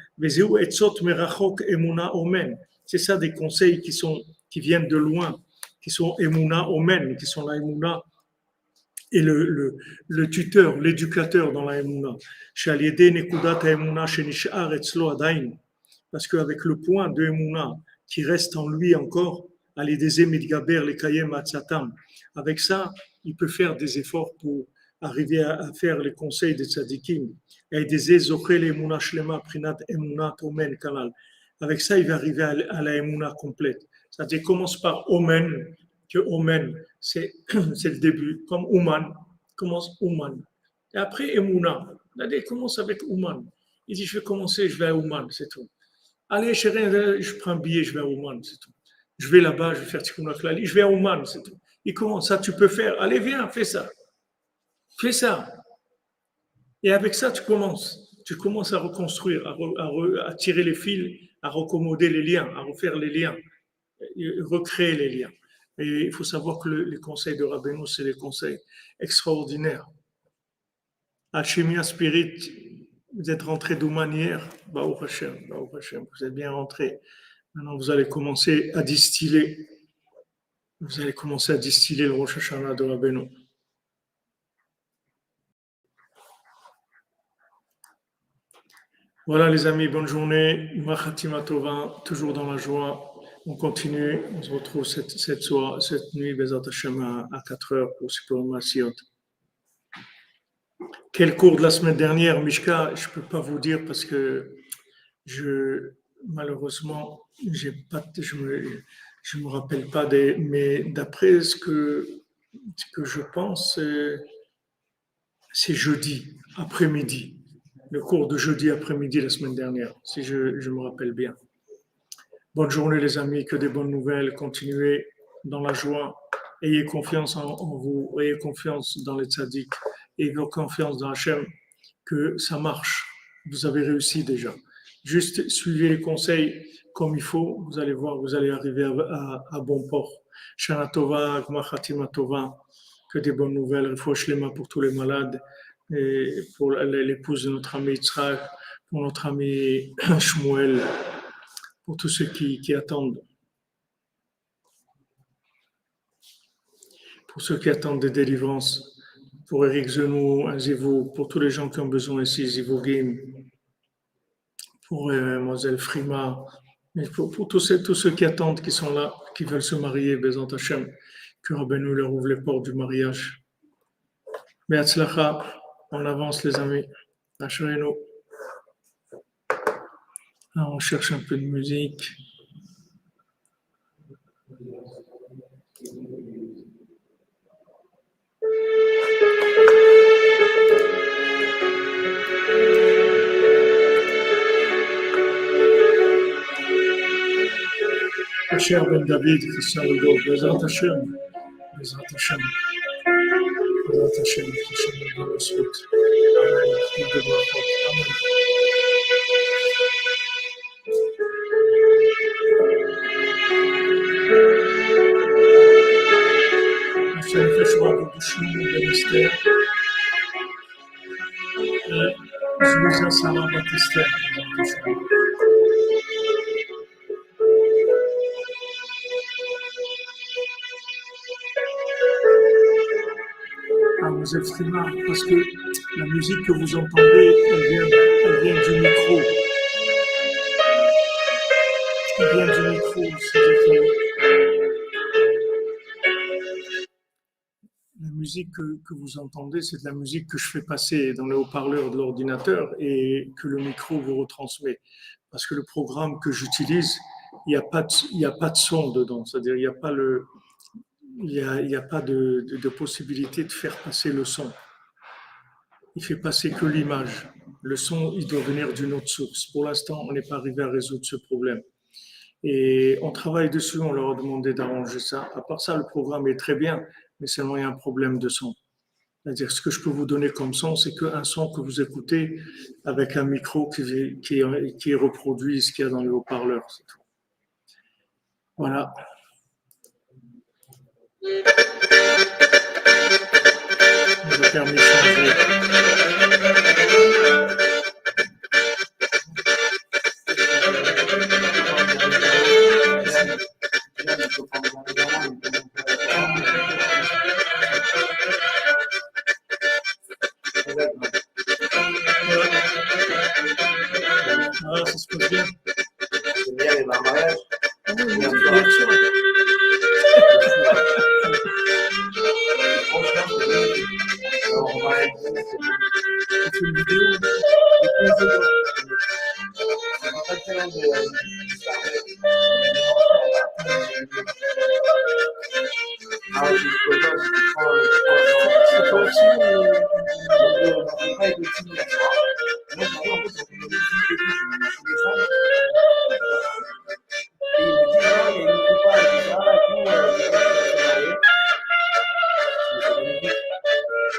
C'est ça des conseils qui viennent de loin, qui sont emuna omen, qui sont la emuna et le tuteur, l'éducateur dans la Emouna. Parce qu'avec le point de Emouna qui reste en lui encore, avec ça, il peut faire des efforts pour arriver à faire les conseils des tzadikim. Avec ça, il va arriver à la Emouna complète. C'est-à-dire, commence par Omen, que Omen, c'est le début, comme Ouman, commence Ouman. Et après Emouna, il commence avec Ouman. Il dit, je vais commencer, je vais à Ouman, c'est tout. Allez, chérie, je prends un billet, je vais à Ouman, c'est tout. Je vais là-bas, je vais faire Tikkun Klali, je vais à Ouman, c'est tout. Il commence, ça tu peux faire, allez, viens, fais ça. Fais ça. Et avec ça, tu commences à reconstruire, à tirer les fils, à recommoder les liens, à refaire les liens, recréer les liens. Et il faut savoir que les conseils de Rabbeinu, c'est des conseils extraordinaires. Alchimia Spirit, vous êtes rentré d'Ouman hier, Baruch Hashem, vous êtes bien rentré. Maintenant, vous allez commencer à distiller. Vous allez commencer à distiller le Rosh Hashanah de Rabbeinu. Voilà les amis, bonne journée. Machatima Tova, toujours dans la joie. On continue, on se retrouve cette nuit, Bezat Hashem, à 4 heures pour Sipur Masiot. Quel cours de la semaine dernière, Mishka, je ne peux pas vous dire parce que malheureusement, je me rappelle pas mais d'après ce que je pense, c'est jeudi après-midi, le cours de jeudi après-midi la semaine dernière, si je me rappelle bien. Bonne journée les amis, que des bonnes nouvelles, continuez dans la joie, ayez confiance en vous, ayez confiance dans les tzaddik, ayez confiance dans Hachem, que ça marche, vous avez réussi déjà. Juste suivez les conseils comme il faut, vous allez voir, vous allez arriver à bon port. Shana Tova, Gmar Khatima Tova, que des bonnes nouvelles, Refoua Shlema pour tous les malades, et pour l'épouse de notre ami Yitzhak, pour notre ami Shmuel, pour tous ceux qui attendent. Pour ceux qui attendent des délivrances, pour Eric Zenou, Zivou, pour tous les gens qui ont besoin ici, Zivou Gim, pour Moselle Frima, et pour tous ceux qui attendent, qui sont là, qui veulent se marier, Bézant Hachem, que Rabbeinu leur ouvre les portes du mariage. Be'atzlacha, on avance les amis. Asherenu. On cherche un peu de musique. Cher Ben David, Christian Legault, Bezrat Hashem, Bezrat Hashem, Bezrat Hashem, Hashem nous donne le souhait. Amen. Amen. Hashem fait choix. Zouza Sarah Batista. Ah, vous êtes frimard, parce que la musique que vous entendez, elle vient du micro. Elle vient du micro. C'est-à-dire que la musique que vous entendez, c'est de la musique que je fais passer dans le haut-parleur de l'ordinateur et que le micro vous retransmet. Parce que le programme que j'utilise, il y a pas de son dedans. C'est-à-dire, il y a pas de possibilité de faire passer le son. Il fait passer que l'image. Le son, il doit venir d'une autre source. Pour l'instant, on n'est pas arrivé à résoudre ce problème. Et on travaille dessus, on leur a demandé d'arranger ça. À part ça, le programme est très bien, mais seulement il y a un problème de son. C'est-à-dire, ce que je peux vous donner comme son, c'est qu'un son que vous écoutez avec un micro qui reproduit ce qu'il y a dans le haut-parleur. C'est tout. Voilà. Je permis de changer. Ah, ça se passe bien.
C'est bien les mariages.
Ah oui, hier soir.
On va aller
C'est une vidéo.
pas tellement de ah, je peux pas,
C'est pas aussi.
je pas être timide à soi. Moi, j'arrive en fait, quand on me dit que je suis des femmes. Et il me dit, ah, il y a une prépa, et tout ça, et tout,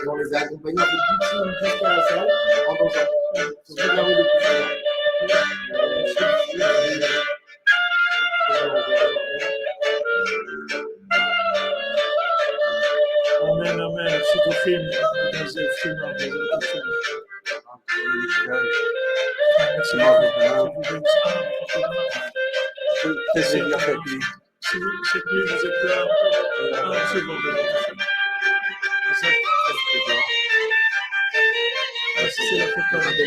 et on les a accompagnés en fait du team jusqu'à la salle en dansant. Ils sont regardés depuis tout à
Amen, amen. Shidduchim, Gazel, Shema, Bezrat Hashem. Merci beaucoup. C'est qui vous êtes là? Ah, c'est bon. Ah, c'est la préparation.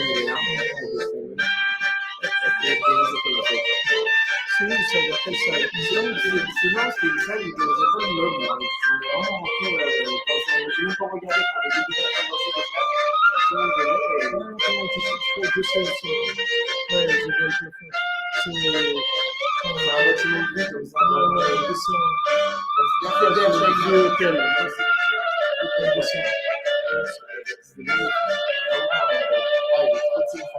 C'est où ça? Quelle salle?
C'est marrant, c'est une salle où il n'y a pas de meubles. On est vraiment rentré j'ai même pas regardé quand les début de la conversation de ça. Tout le monde venait et
Comment tu sais? Je sais aussi. Ouais, je vois le fait. C'est
un bâtiment de vie comme ça.
je
C'est bien fait bien,
sais.
j'ai
Le hôtel. Je sais.
c'est bien. Vraiment, il est trop de signes.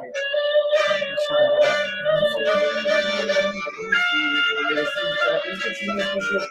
On est resté jusqu'à la police, c'est une discussion.